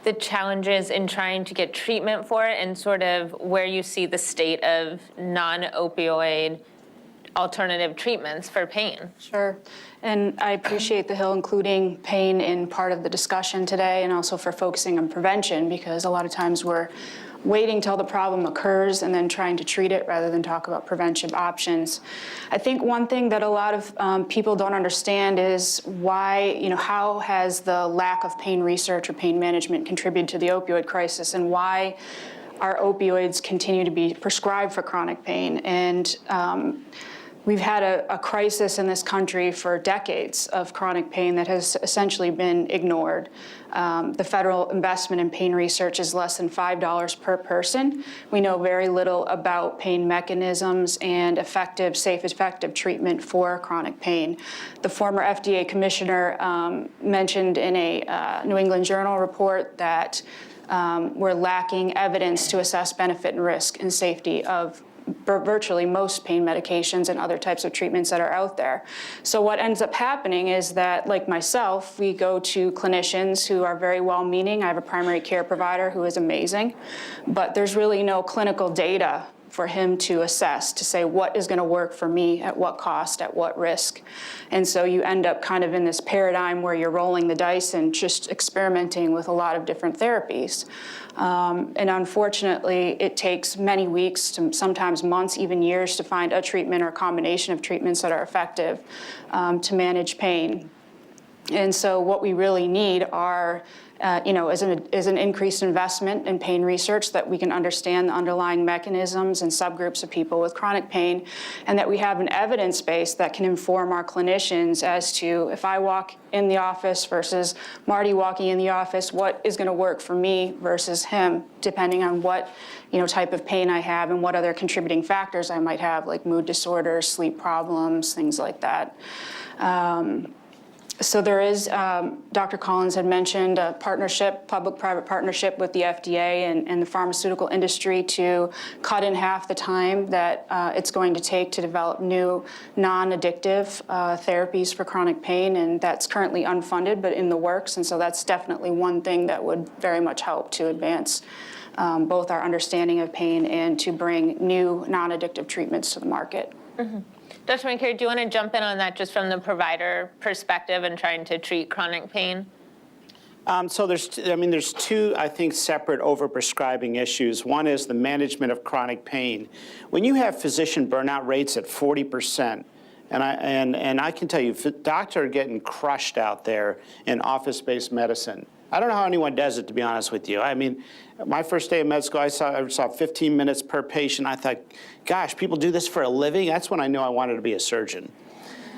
the challenges in trying to get treatment for it, and sort of where you see the state of non-opioid alternative treatments for pain? Sure. And I appreciate the Hill including pain in part of the discussion today, and also for focusing on prevention, because a lot of times we're waiting till the problem occurs and then trying to treat it rather than talk about prevention options. I think one thing that a lot of people don't understand is why, how has the lack of pain research or pain management contributed to the opioid crisis, and why our opioids continue to be prescribed for chronic pain. And we've had a crisis in this country for decades of chronic pain that has essentially been ignored. The federal investment in pain research is less than $5 per person. We know very little about pain mechanisms and safe, effective treatment for chronic pain. The former FDA commissioner mentioned in a New England Journal report that we're lacking evidence to assess benefit and risk and safety of virtually most pain medications and other types of treatments that are out there. So what ends up happening is that, like myself, we go to clinicians who are very well-meaning. I have a primary care provider who is amazing, but there's really no clinical data for him to assess, to say what is going to work for me, at what cost, at what risk. And so you end up kind of in this paradigm where you're rolling the dice and just experimenting with a lot of different therapies. And unfortunately, it takes many weeks, to sometimes months, even years, to find a treatment or a combination of treatments that are effective to manage pain. And so what we really need are, is an increased investment in pain research, that we can understand the underlying mechanisms and subgroups of people with chronic pain, and that we have an evidence base that can inform our clinicians as to, if I walk in the office versus Marty walking in the office, what is going to work for me versus him, depending on what type of pain I have and what other contributing factors I might have, like mood disorders, sleep problems, things like that. So there is, Dr. Collins had mentioned a partnership, public-private partnership with the FDA and the pharmaceutical industry to cut in half the time that it's going to take to develop new non-addictive therapies for chronic pain, and that's currently unfunded but in the works, and so that's definitely one thing that would very much help to advance both our understanding of pain and to bring new non-addictive treatments to the market. Mm-hmm. Dr. McCary, do you want to jump in on that just from the provider perspective and trying to treat chronic pain? So there's two, I think, separate overprescribing issues. One is the management of chronic pain. When you have physician burnout rates at 40%, and I can tell you, doctors are getting crushed out there in office-based medicine. I don't know how anyone does it, to be honest with you. I mean, my first day of med school, I saw 15 minutes per patient. I thought, gosh, people do this for a living? That's when I knew I wanted to be a surgeon.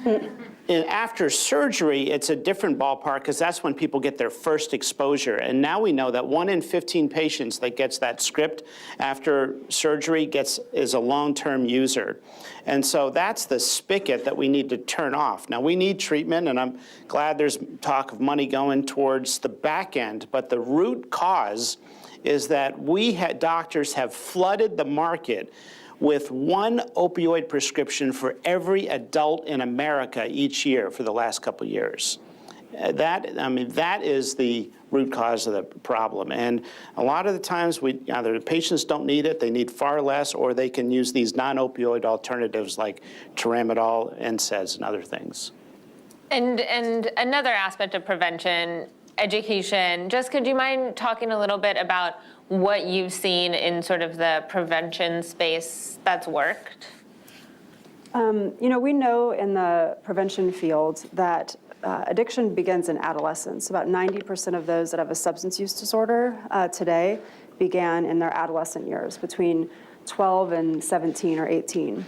And after surgery, it's a different ballpark, because that's when people get their first exposure. And now we know that 1 in 15 patients that gets that script after surgery is a long-term user. And so that's the spigot that we need to turn off. Now, we need treatment, and I'm glad there's talk of money going towards the back end, but the root cause is that doctors have flooded the market with one opioid prescription for every adult in America each year for the last couple of years. That is the root cause of the problem. And a lot of the times, either the patients don't need it, they need far less, or they can use these non-opioid alternatives like tramadol, NSAIDs, and other things. And another aspect of prevention, education. Just could you mind talking a little bit about what you've seen in sort of the prevention space that's worked? We know in the prevention field that addiction begins in adolescence. About 90% of those that have a substance use disorder today began in their adolescent years, between 12 and 17 or 18.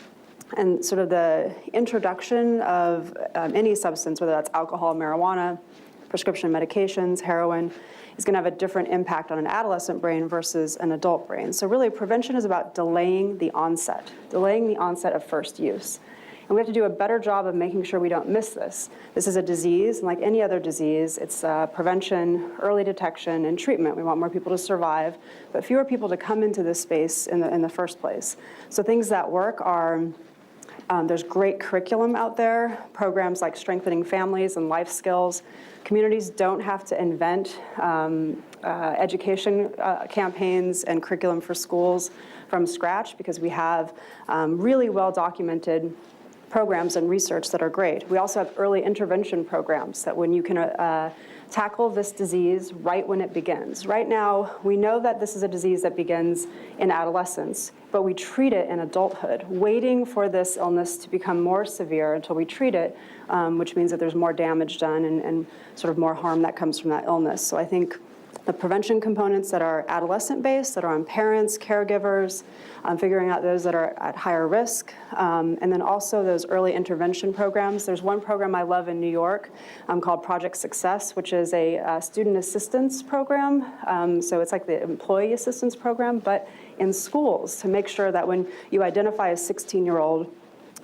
And sort of the introduction of any substance, whether that's alcohol, marijuana, prescription medications, heroin, is going to have a different impact on an adolescent brain versus an adult brain. So really, prevention is about delaying the onset of first use. And we have to do a better job of making sure we don't miss this. This is a disease, and like any other disease, it's prevention, early detection, and treatment. We want more people to survive, but fewer people to come into this space in the first place. So things that work are, there's great curriculum out there, programs like Strengthening Families and Life Skills. Communities don't have to invent education campaigns and curriculum for schools from scratch, because we have really well-documented programs and research that are great. We also have early intervention programs that when you can tackle this disease right when it begins. Right now, we know that this is a disease that begins in adolescence, but we treat it in adulthood, waiting for this illness to become more severe until we treat it, which means that there's more damage done and sort of more harm that comes from that illness. So I think the prevention components that are adolescent-based, that are on parents, caregivers, figuring out those that are at higher risk, and then also those early intervention programs. There's one program I love in New York called Project Success, which is a student assistance program. So it's like the employee assistance program, but in schools, to make sure that when you identify a 16-year-old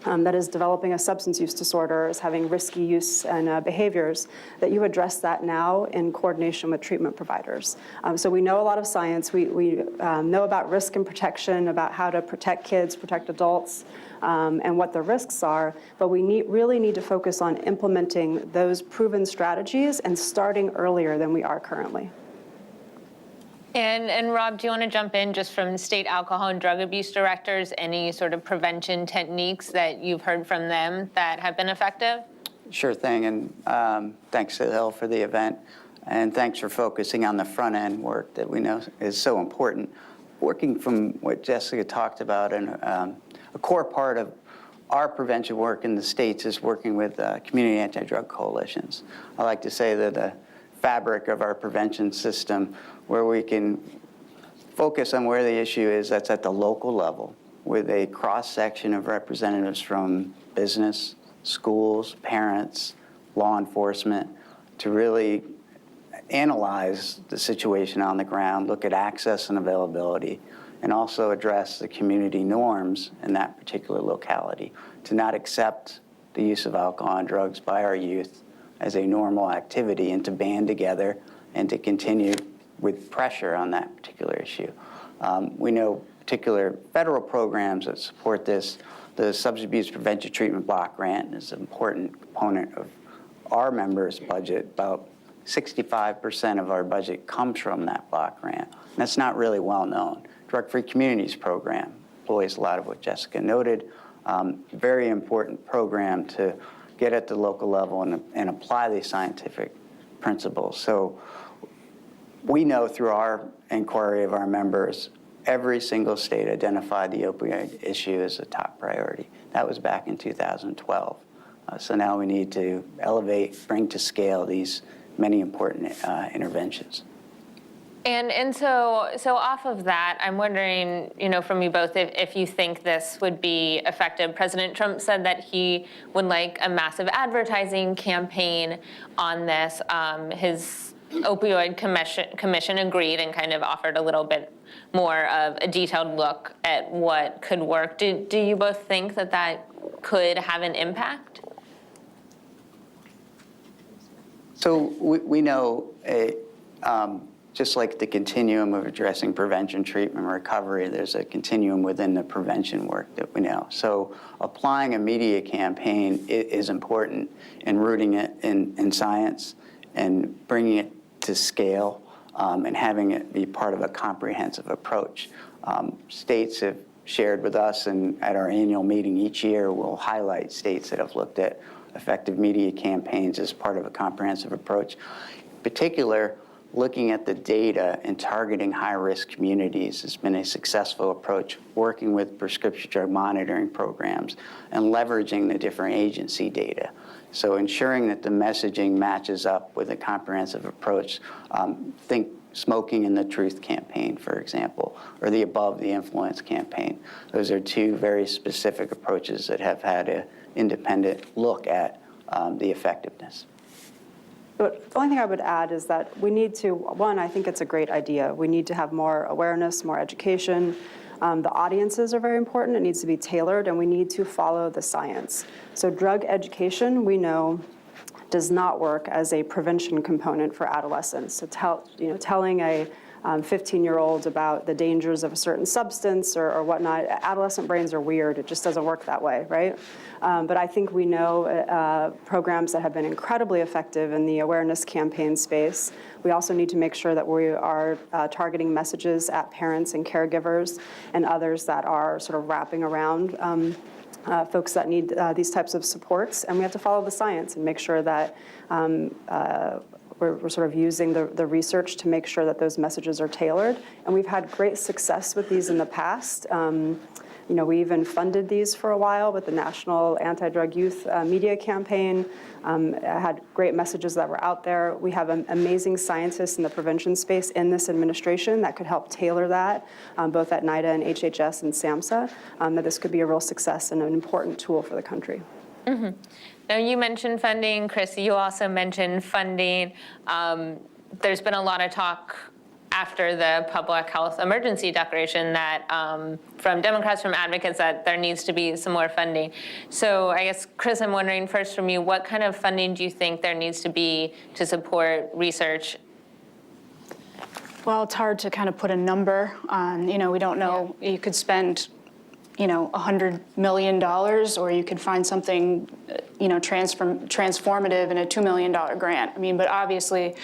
that is developing a substance use disorder, is having risky use and behaviors, that you address that now in coordination with treatment providers. So we know a lot of science. We know about risk and protection, about how to protect kids, protect adults, and what the risks are, but we really need to focus on implementing those proven strategies and starting earlier than we are currently. And Rob, do you want to jump in just from state alcohol and drug abuse directors, any sort of prevention techniques that you've heard from them that have been effective? Sure thing, and thanks to the Hill for the event, and thanks for focusing on the front end work that we know is so important. Working from what Jessica talked about, and a core part of our prevention work in the states is working with community anti-drug coalitions. I like to say that the fabric of our prevention system, where we can focus on where the issue is, that's at the local level, with a cross-section of representatives from business, schools, parents, law enforcement, to really analyze the situation on the ground, look at access and availability, and also address the community norms in that particular locality, to not accept the use of alcohol and drugs by our youth as a normal activity, and to band together and to continue with pressure on that particular issue. We know particular federal programs that support this. The Substance Abuse Prevention Treatment Block Grant is an important component of our members' budget. About 65% of our budget comes from that block grant. And that's not really well known. Drug-Free Communities program employs a lot of what Jessica noted. Very important program to get at the local level and apply these scientific principles. So we know through our inquiry of our members, every single state identified the opioid issue as a top priority. That was back in 2012. So now we need to elevate, bring to scale these many important interventions. And so off of that, I'm wondering, from you both, if you think this would be effective. President Trump said that he would like a massive advertising campaign on this. His opioid commission agreed and kind of offered a little bit more of a detailed look at what could work. Do you both think that that could have an impact? So we know, just like the continuum of addressing prevention, treatment, and recovery, there's a continuum within the prevention work that we know. So applying a media campaign is important, and rooting it in science and bringing it to scale, and having it be part of a comprehensive approach. States have shared with us, and at our annual meeting each year, we'll highlight states that have looked at effective media campaigns as part of a comprehensive approach. In particular, looking at the data and targeting high-risk communities has been a successful approach, working with prescription drug monitoring programs and leveraging the different agency data. So ensuring that the messaging matches up with a comprehensive approach. Think Smoking in the Truth campaign, for example, or the Above the Influence campaign. Those are two very specific approaches that have had an independent look at the effectiveness. But the only thing I would add is that we need to, one, I think it's a great idea. We need to have more awareness, more education. The audiences are very important. It needs to be tailored, and we need to follow the science. So drug education, we know, does not work as a prevention component for adolescents. So telling a 15-year-old about the dangers of a certain substance or whatnot, adolescent brains are weird. It just doesn't work that way, right? But I think we know programs that have been incredibly effective in the awareness campaign space. We also need to make sure that we are targeting messages at parents and caregivers and others that are sort of wrapping around folks that need these types of supports. And we have to follow the science and make sure that we're sort of using the research to make sure that those messages are tailored. And we've had great success with these in the past. We even funded these for a while with the National Anti-Drug Youth Media Campaign. Had great messages that were out there. We have amazing scientists in the prevention space in this administration that could help tailor that, both at NIDA and HHS and SAMHSA, that this could be a real success and an important tool for the country. Mm-hmm. Now, you mentioned funding. Chris, you also mentioned funding. There's been a lot of talk after the public health emergency declaration that from Democrats, from advocates, that there needs to be some more funding. So I guess, Chris, I'm wondering first from you, what kind of funding do you think there needs to be to support research? Well, it's hard to kind of put a number on, we don't know. You could spend, $100 million, or you could find something transformative and a $2 million grant. I mean, but obviously,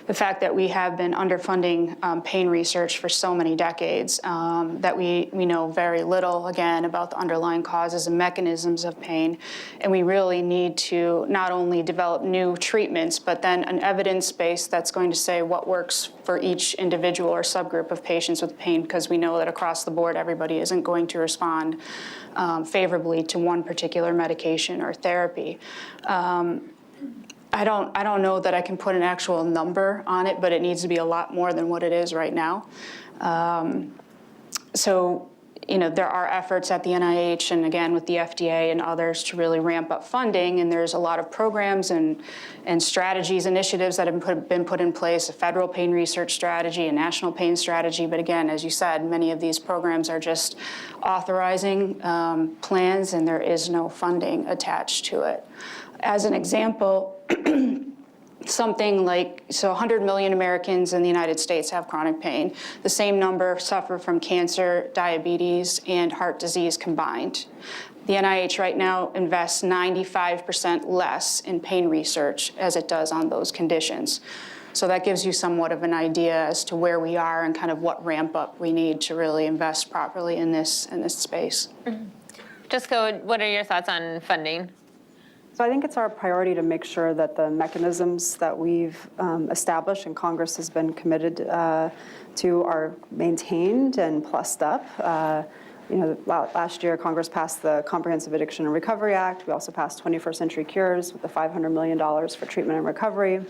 the fact that we have been underfunding pain research for so many decades, that we know very little, again, about the underlying causes and mechanisms of pain, and we really need to not only develop new treatments, but then an evidence base that's going to say what works for each individual or subgroup of patients with pain, because we know that across the board, everybody isn't going to respond favorably to one particular medication or therapy. I don't know that I can put an actual number on it, but it needs to be a lot more than what it is right now. So, there are efforts at the NIH and again with the FDA and others to really ramp up funding, and there's a lot of programs and strategies, initiatives that have been put in place, a federal pain research strategy, a national pain strategy, but again, as you said, many of these programs are just authorizing plans and there is no funding attached to it. As an example, something like, 100 million Americans in the United States have chronic pain. The same number suffer from cancer, diabetes, and heart disease combined. The NIH right now invests 95% less in pain research as it does on those conditions. So that gives you somewhat of an idea as to where we are and kind of what ramp up we need to really invest properly in this space. Mm-hmm. Jessica, what are your thoughts on funding? So I think it's our priority to make sure that the mechanisms that we've established and Congress has been committed to are maintained and plussed up. Last year Congress passed the Comprehensive Addiction and Recovery Act. We also passed 21st Century Cures with the $500 million for treatment and recovery.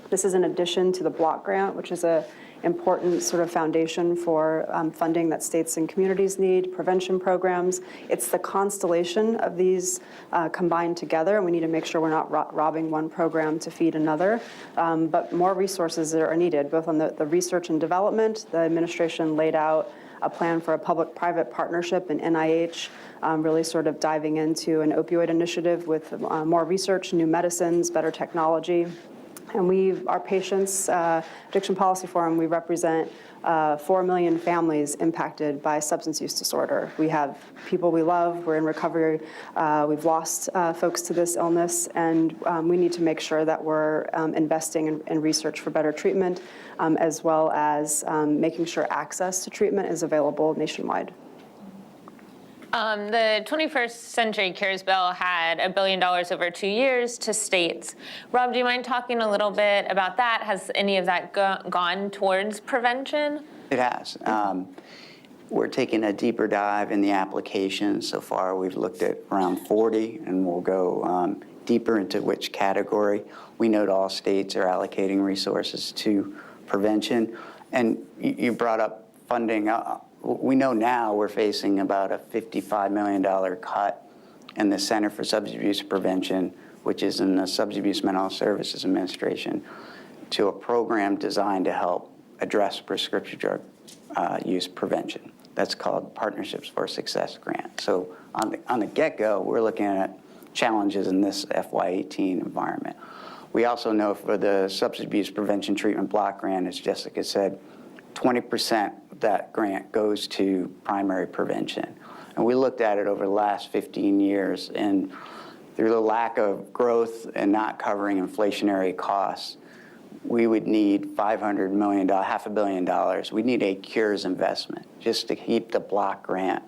This is in addition to the block grant, which is an important sort of foundation for funding that states and communities need, prevention programs. It's the constellation of these combined together, and we need to make sure we're not robbing one program to feed another. But more resources are needed, both on the research and development. The administration laid out a plan for a public-private partnership in NIH, really sort of diving into an opioid initiative with more research, new medicines, better technology. And our patients, Addiction Policy Forum, we represent 4 million families impacted by substance use disorder. We have people we love, we're in recovery, we've lost folks to this illness, and we need to make sure that we're investing in research for better treatment, as well as making sure access to treatment is available nationwide. The 21st Century Cures bill had $1 billion over 2 years to states. Rob, do you mind talking a little bit about that? Has any of that gone towards prevention? It has. We're taking a deeper dive in the applications. So far, we've looked at around 40, and we'll go deeper into which category. We know all states are allocating resources to prevention. And you brought up funding. We know now we're facing about a $55 million cut in the Center for Substance Abuse Prevention, which is in the Substance Abuse Mental Health Services Administration, to a program designed to help address prescription drug use prevention. That's called Partnerships for Success Grant. So on the get-go, we're looking at challenges in this FY18 environment. We also know for the Substance Abuse Prevention Treatment Block Grant, as Jessica said, 20% of that grant goes to primary prevention. And we looked at it over the last 15 years, and through the lack of growth and not covering inflationary costs, we would need $500 million, $500 million. We need a cures investment just to keep the block grant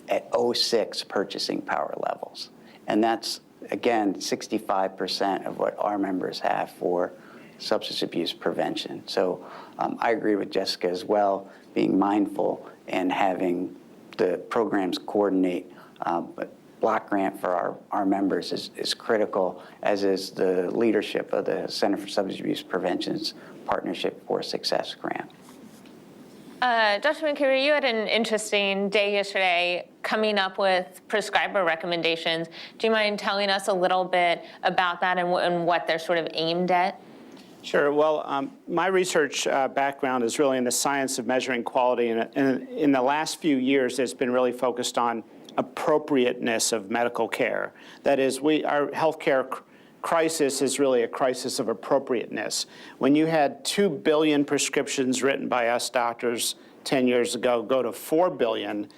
at 06 purchasing power levels. And that's, again, 65% of what our members have for substance abuse prevention. So I agree with Jessica as well, being mindful and having the programs coordinate. But block grant for our members is critical, as is the leadership of the Center for Substance Abuse Prevention's Partnership for Success grant. Dr. McCreary, you had an interesting day yesterday coming up with prescriber recommendations. Do you mind telling us a little bit about that and what they're sort of aimed at? Sure. Well, my research background is really in the science of measuring quality. And in the last few years, it's been really focused on appropriateness of medical care. That is, our healthcare crisis is really a crisis of appropriateness. When you had 2 billion prescriptions written by us doctors 10 years ago go to 4 billion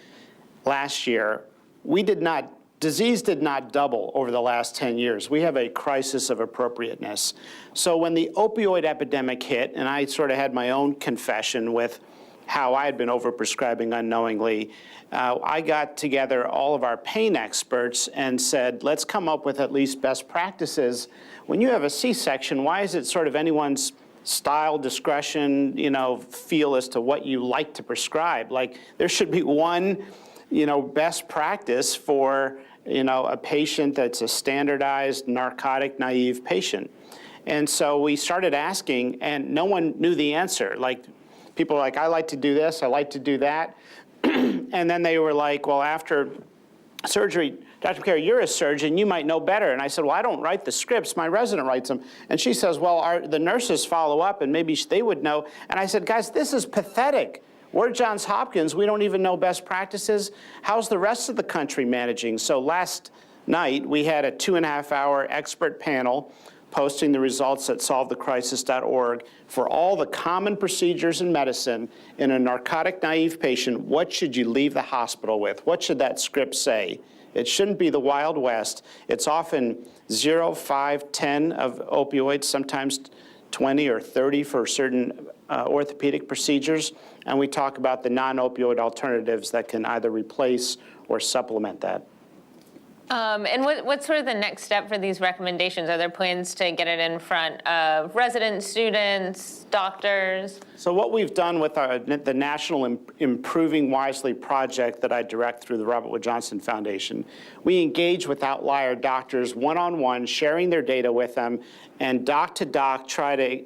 last year, we did not disease did not double over the last 10 years. We have a crisis of appropriateness. So when the opioid epidemic hit, and I sort of had my own confession with how I had been overprescribing unknowingly, I got together all of our pain experts and said, let's come up with at least best practices. When you have a C-section, why is it sort of anyone's style, discretion, feel as to what you like to prescribe? Like, there should be one, best practice for, a patient that's a standardized narcotic naive patient. And so we started asking, and no one knew the answer. Like, people were like, I like to do this, I like to do that. And then they were like, well, after surgery, Dr. McCary, you're a surgeon, you might know better. And I said, well, I don't write the scripts, my resident writes them. And she says, well, the nurses follow up and maybe they would know. And I said, guys, this is pathetic. We're Johns Hopkins, we don't even know best practices. How's the rest of the country managing? So last night, we had a 2.5-hour expert panel posting the results at solvethecrisis.org for all the common procedures in medicine in a narcotic-naive patient. What should you leave the hospital with? What should that script say? It shouldn't be the Wild West. It's often 0, 5, 10 of opioids, sometimes 20 or 30 for certain orthopedic procedures. And we talk about the non-opioid alternatives that can either replace or supplement that. And what's sort of the next step for these recommendations? Are there plans to get it in front of residents, students, doctors? So what we've done with the National Improving Wisely project that I direct through the Robert Wood Johnson Foundation, we engage with outlier doctors one-on-one, sharing their data with them, and doc to doc try to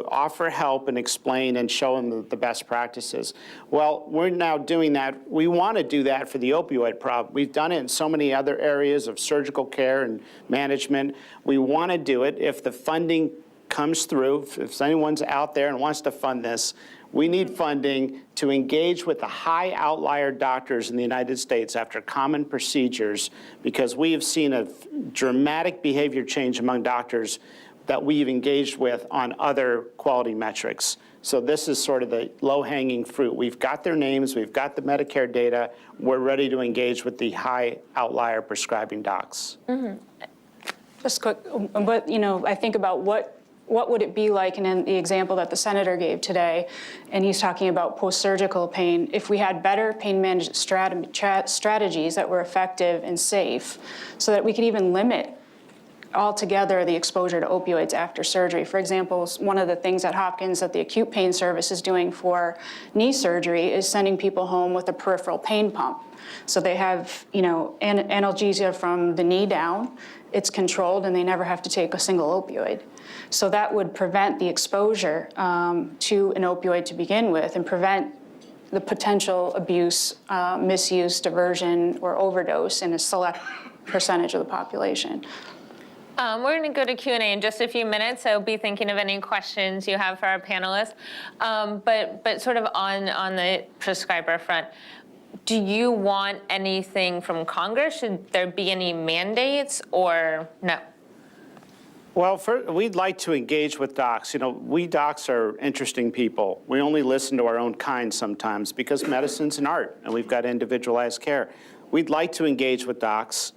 offer help and explain and show them the best practices. Well, we're now doing that. We want to do that for the opioid problem. We've done it in so many other areas of surgical care and management. We want to do it if the funding comes through. If anyone's out there and wants to fund this, we need funding to engage with the high outlier doctors in the United States after common procedures, because we have seen a dramatic behavior change among doctors that we've engaged with on other quality metrics. So this is sort of the low-hanging fruit. We've got their names, we've got the Medicare data, we're ready to engage with the high outlier prescribing docs. Mm-hmm. Just quick, but I think about what would it be like, and in the example that the senator gave today, and he's talking about post-surgical pain, if we had better pain management strategies that were effective and safe, so that we could even limit altogether the exposure to opioids after surgery. For example, one of the things at Hopkins that the acute pain service is doing for knee surgery is sending people home with a peripheral pain pump. So they have, analgesia from the knee down, it's controlled, and they never have to take a single opioid. So that would prevent the exposure to an opioid to begin with and prevent the potential abuse, misuse, diversion, or overdose in a select percentage of the population. We're going to go to Q&A in just a few minutes, so be thinking of any questions you have for our panelists. But sort of on the prescriber front, do you want anything from Congress? Should there be any mandates or no? Well, we'd like to engage with docs. We docs are interesting people. We only listen to our own kind sometimes because medicine's an art and we've got individualized care. We'd like to engage with docs.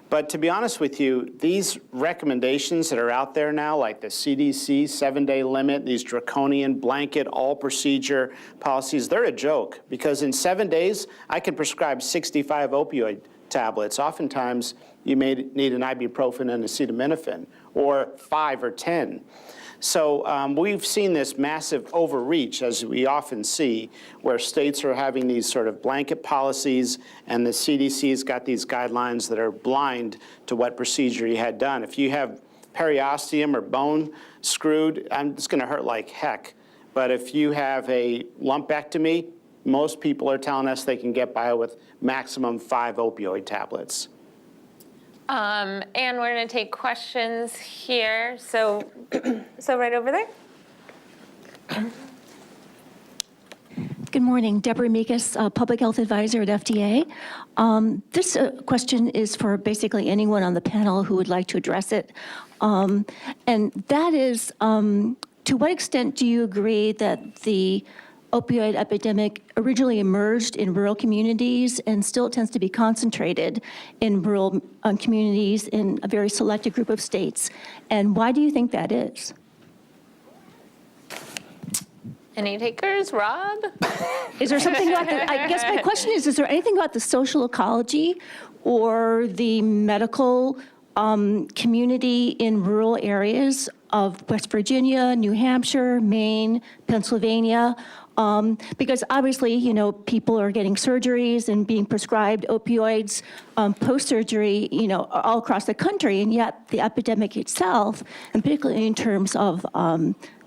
But to be honest with you, these recommendations that are out there now, like the CDC 7-day limit, these draconian blanket all procedure policies, they're a joke, because in 7 days, I can prescribe 65 opioid tablets. Oftentimes, you may need an ibuprofen and acetaminophen, or 5 or 10. So we've seen this massive overreach, as we often see, where states are having these sort of blanket policies, and the CDC's got these guidelines that are blind to what procedure you had done. If you have periosteum or bone screwed, it's going to hurt like heck. But if you have a lumpectomy, most people are telling us they can get by with maximum 5 opioid tablets. And we're going to take questions here. So right over there. Good morning, Deborah Mikas, Public Health Advisor at FDA. This question is for basically anyone on the panel who would like to address it. And that is, to what extent do you agree that the opioid epidemic originally emerged in rural communities and still tends to be concentrated in rural communities in a very selected group of states. And why do you think that is? Any takers? Rob? Is there something about the, I guess my question is there anything about the social ecology or the medical community in rural areas of West Virginia, New Hampshire, Maine, Pennsylvania? Because obviously, you know, people are getting surgeries and being prescribed opioids post-surgery, you know, all across the country, and yet the epidemic itself, and particularly in terms of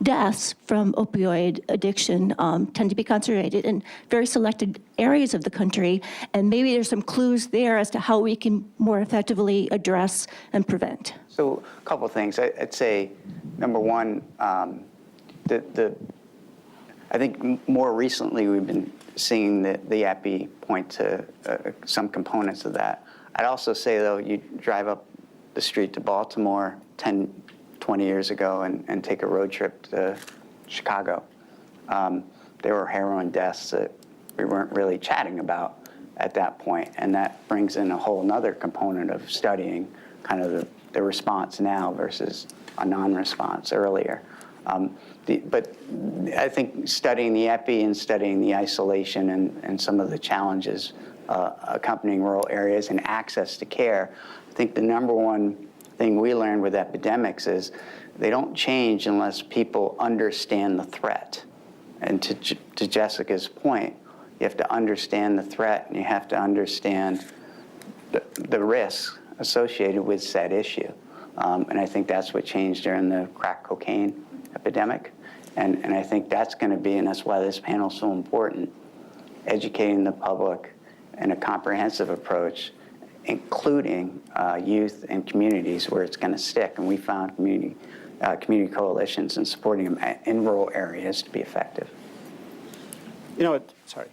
deaths from opioid addiction, tend to be concentrated in very selected areas of the country, and maybe there's some clues there as to how we can more effectively address and prevent. So a couple things. I'd say, number one, I think more recently we've been seeing the epi point to some components of that. I'd also say, though, you drive up the street to Baltimore 10, 20 years ago and take a road trip to Chicago. There were heroin deaths that we weren't really chatting about at that point, and that brings in a whole other component of studying kind of the response now versus a non-response earlier. But I think studying the epi and studying the isolation and some of the challenges accompanying rural areas and access to care, I think the number one thing we learned with epidemics is they don't change unless people understand the threat. And to Jessica's point, you have to understand the threat and you have to understand the risks associated with said issue. And I think that's what changed during the crack cocaine epidemic. And I think that's going to be, and that's why this panel is so important, educating the public in a comprehensive approach, including youth and communities where it's going to stick. And we found community coalitions and supporting them in rural areas to be effective. You know what, sorry.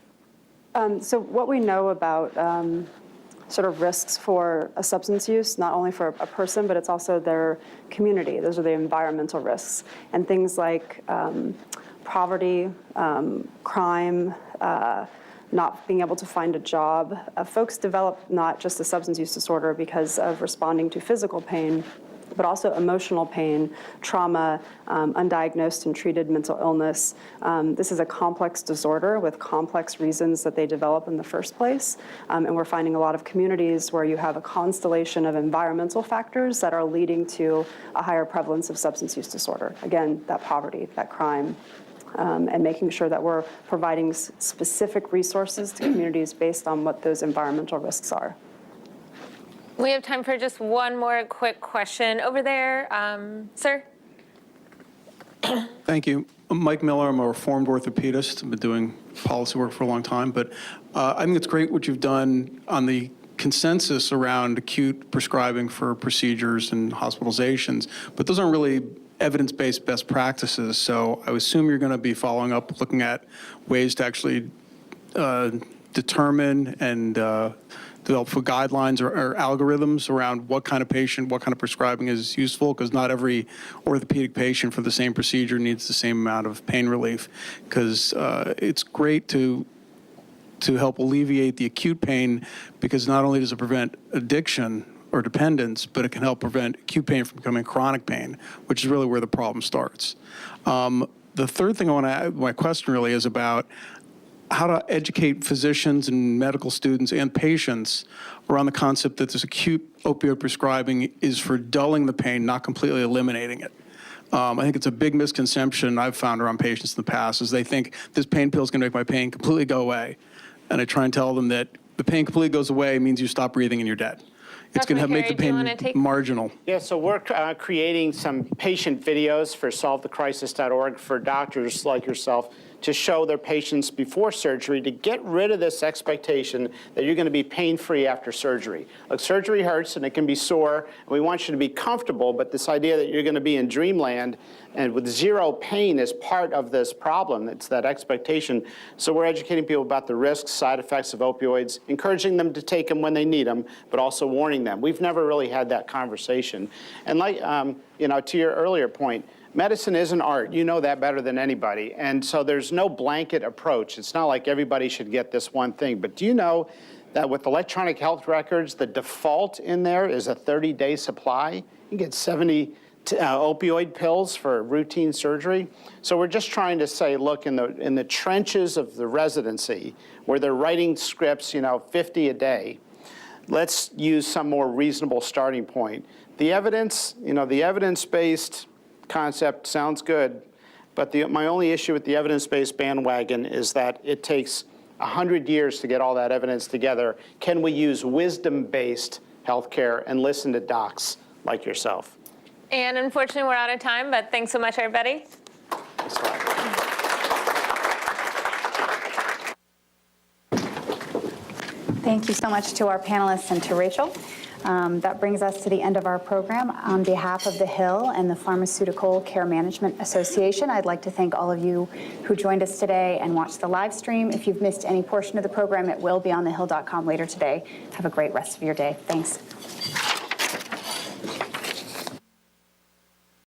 So what we know about sort of risks for a substance use, not only for a person, but it's also their community. Those are the environmental risks. And things like poverty, crime, not being able to find a job. Folks develop not just a substance use disorder because of responding to physical pain, but also emotional pain, trauma, undiagnosed and treated mental illness. This is a complex disorder with complex reasons that they develop in the first place. And we're finding a lot of communities where you have a constellation of environmental factors that are leading to a higher prevalence of substance use disorder. Again, that poverty, that crime, and making sure that we're providing specific resources to communities based on what those environmental risks are. We have time for just one more quick question over there. Sir? Thank you. I'm Mike Miller. I'm a reformed orthopedist. I've been doing policy work for a long time. But I think it's great what you've done on the consensus around acute prescribing for procedures and hospitalizations. But those aren't really evidence-based best practices. So I assume you're going to be following up, looking at ways to actually determine and develop for guidelines or algorithms around what kind of patient, what kind of prescribing is useful, because not every orthopedic patient for the same procedure needs the same amount of pain relief. Because it's great to help alleviate the acute pain, because not only does it prevent addiction or dependence, but it can help prevent acute pain from becoming chronic pain, which is really where the problem starts. The third thing I want to add, my question really is about how to educate physicians and medical students and patients around the concept that this acute opioid prescribing is for dulling the pain, not completely eliminating it. I think it's a big misconception I've found around patients in the past is they think this pain pill is going to make my pain completely go away. And I try and tell them that the pain completely goes away means you stop breathing and you're dead. It's going to make the pain marginal. Yeah, so we're creating some patient videos for solvethecrisis.org for doctors like yourself to show their patients before surgery to get rid of this expectation that you're going to be pain-free after surgery. Look, surgery hurts and it can be sore, and we want you to be comfortable, but this idea that you're going to be in dreamland and with zero pain is part of this problem. It's that expectation. So we're educating people about the risks, side effects of opioids, encouraging them to take them when they need them, but also warning them. We've never really had that conversation. And like, to your earlier point, medicine is an art. You know that better than anybody. And so there's no blanket approach. It's not like everybody should get this one thing. But do you know that with electronic health records, the default in there is a 30-day supply? You get 70 opioid pills for routine surgery. So we're just trying to say, look, in the trenches of the residency, where they're writing scripts, 50 a day, let's use some more reasonable starting point. The evidence, the evidence-based concept sounds good, but my only issue with the evidence-based bandwagon is that it takes 100 years to get all that evidence together. Can we use wisdom-based healthcare and listen to docs like yourself? And unfortunately, we're out of time, but thanks so much, everybody. Thanks a lot. Thank you so much to our panelists and to Rachel. That brings us to the end of our program. On behalf of the Hill and the Pharmaceutical Care Management Association, I'd like to thank all of you who joined us today and watched the live stream. If you've missed any portion of the program, it will be on thehill.com later today. Have a great rest of your day. Thanks.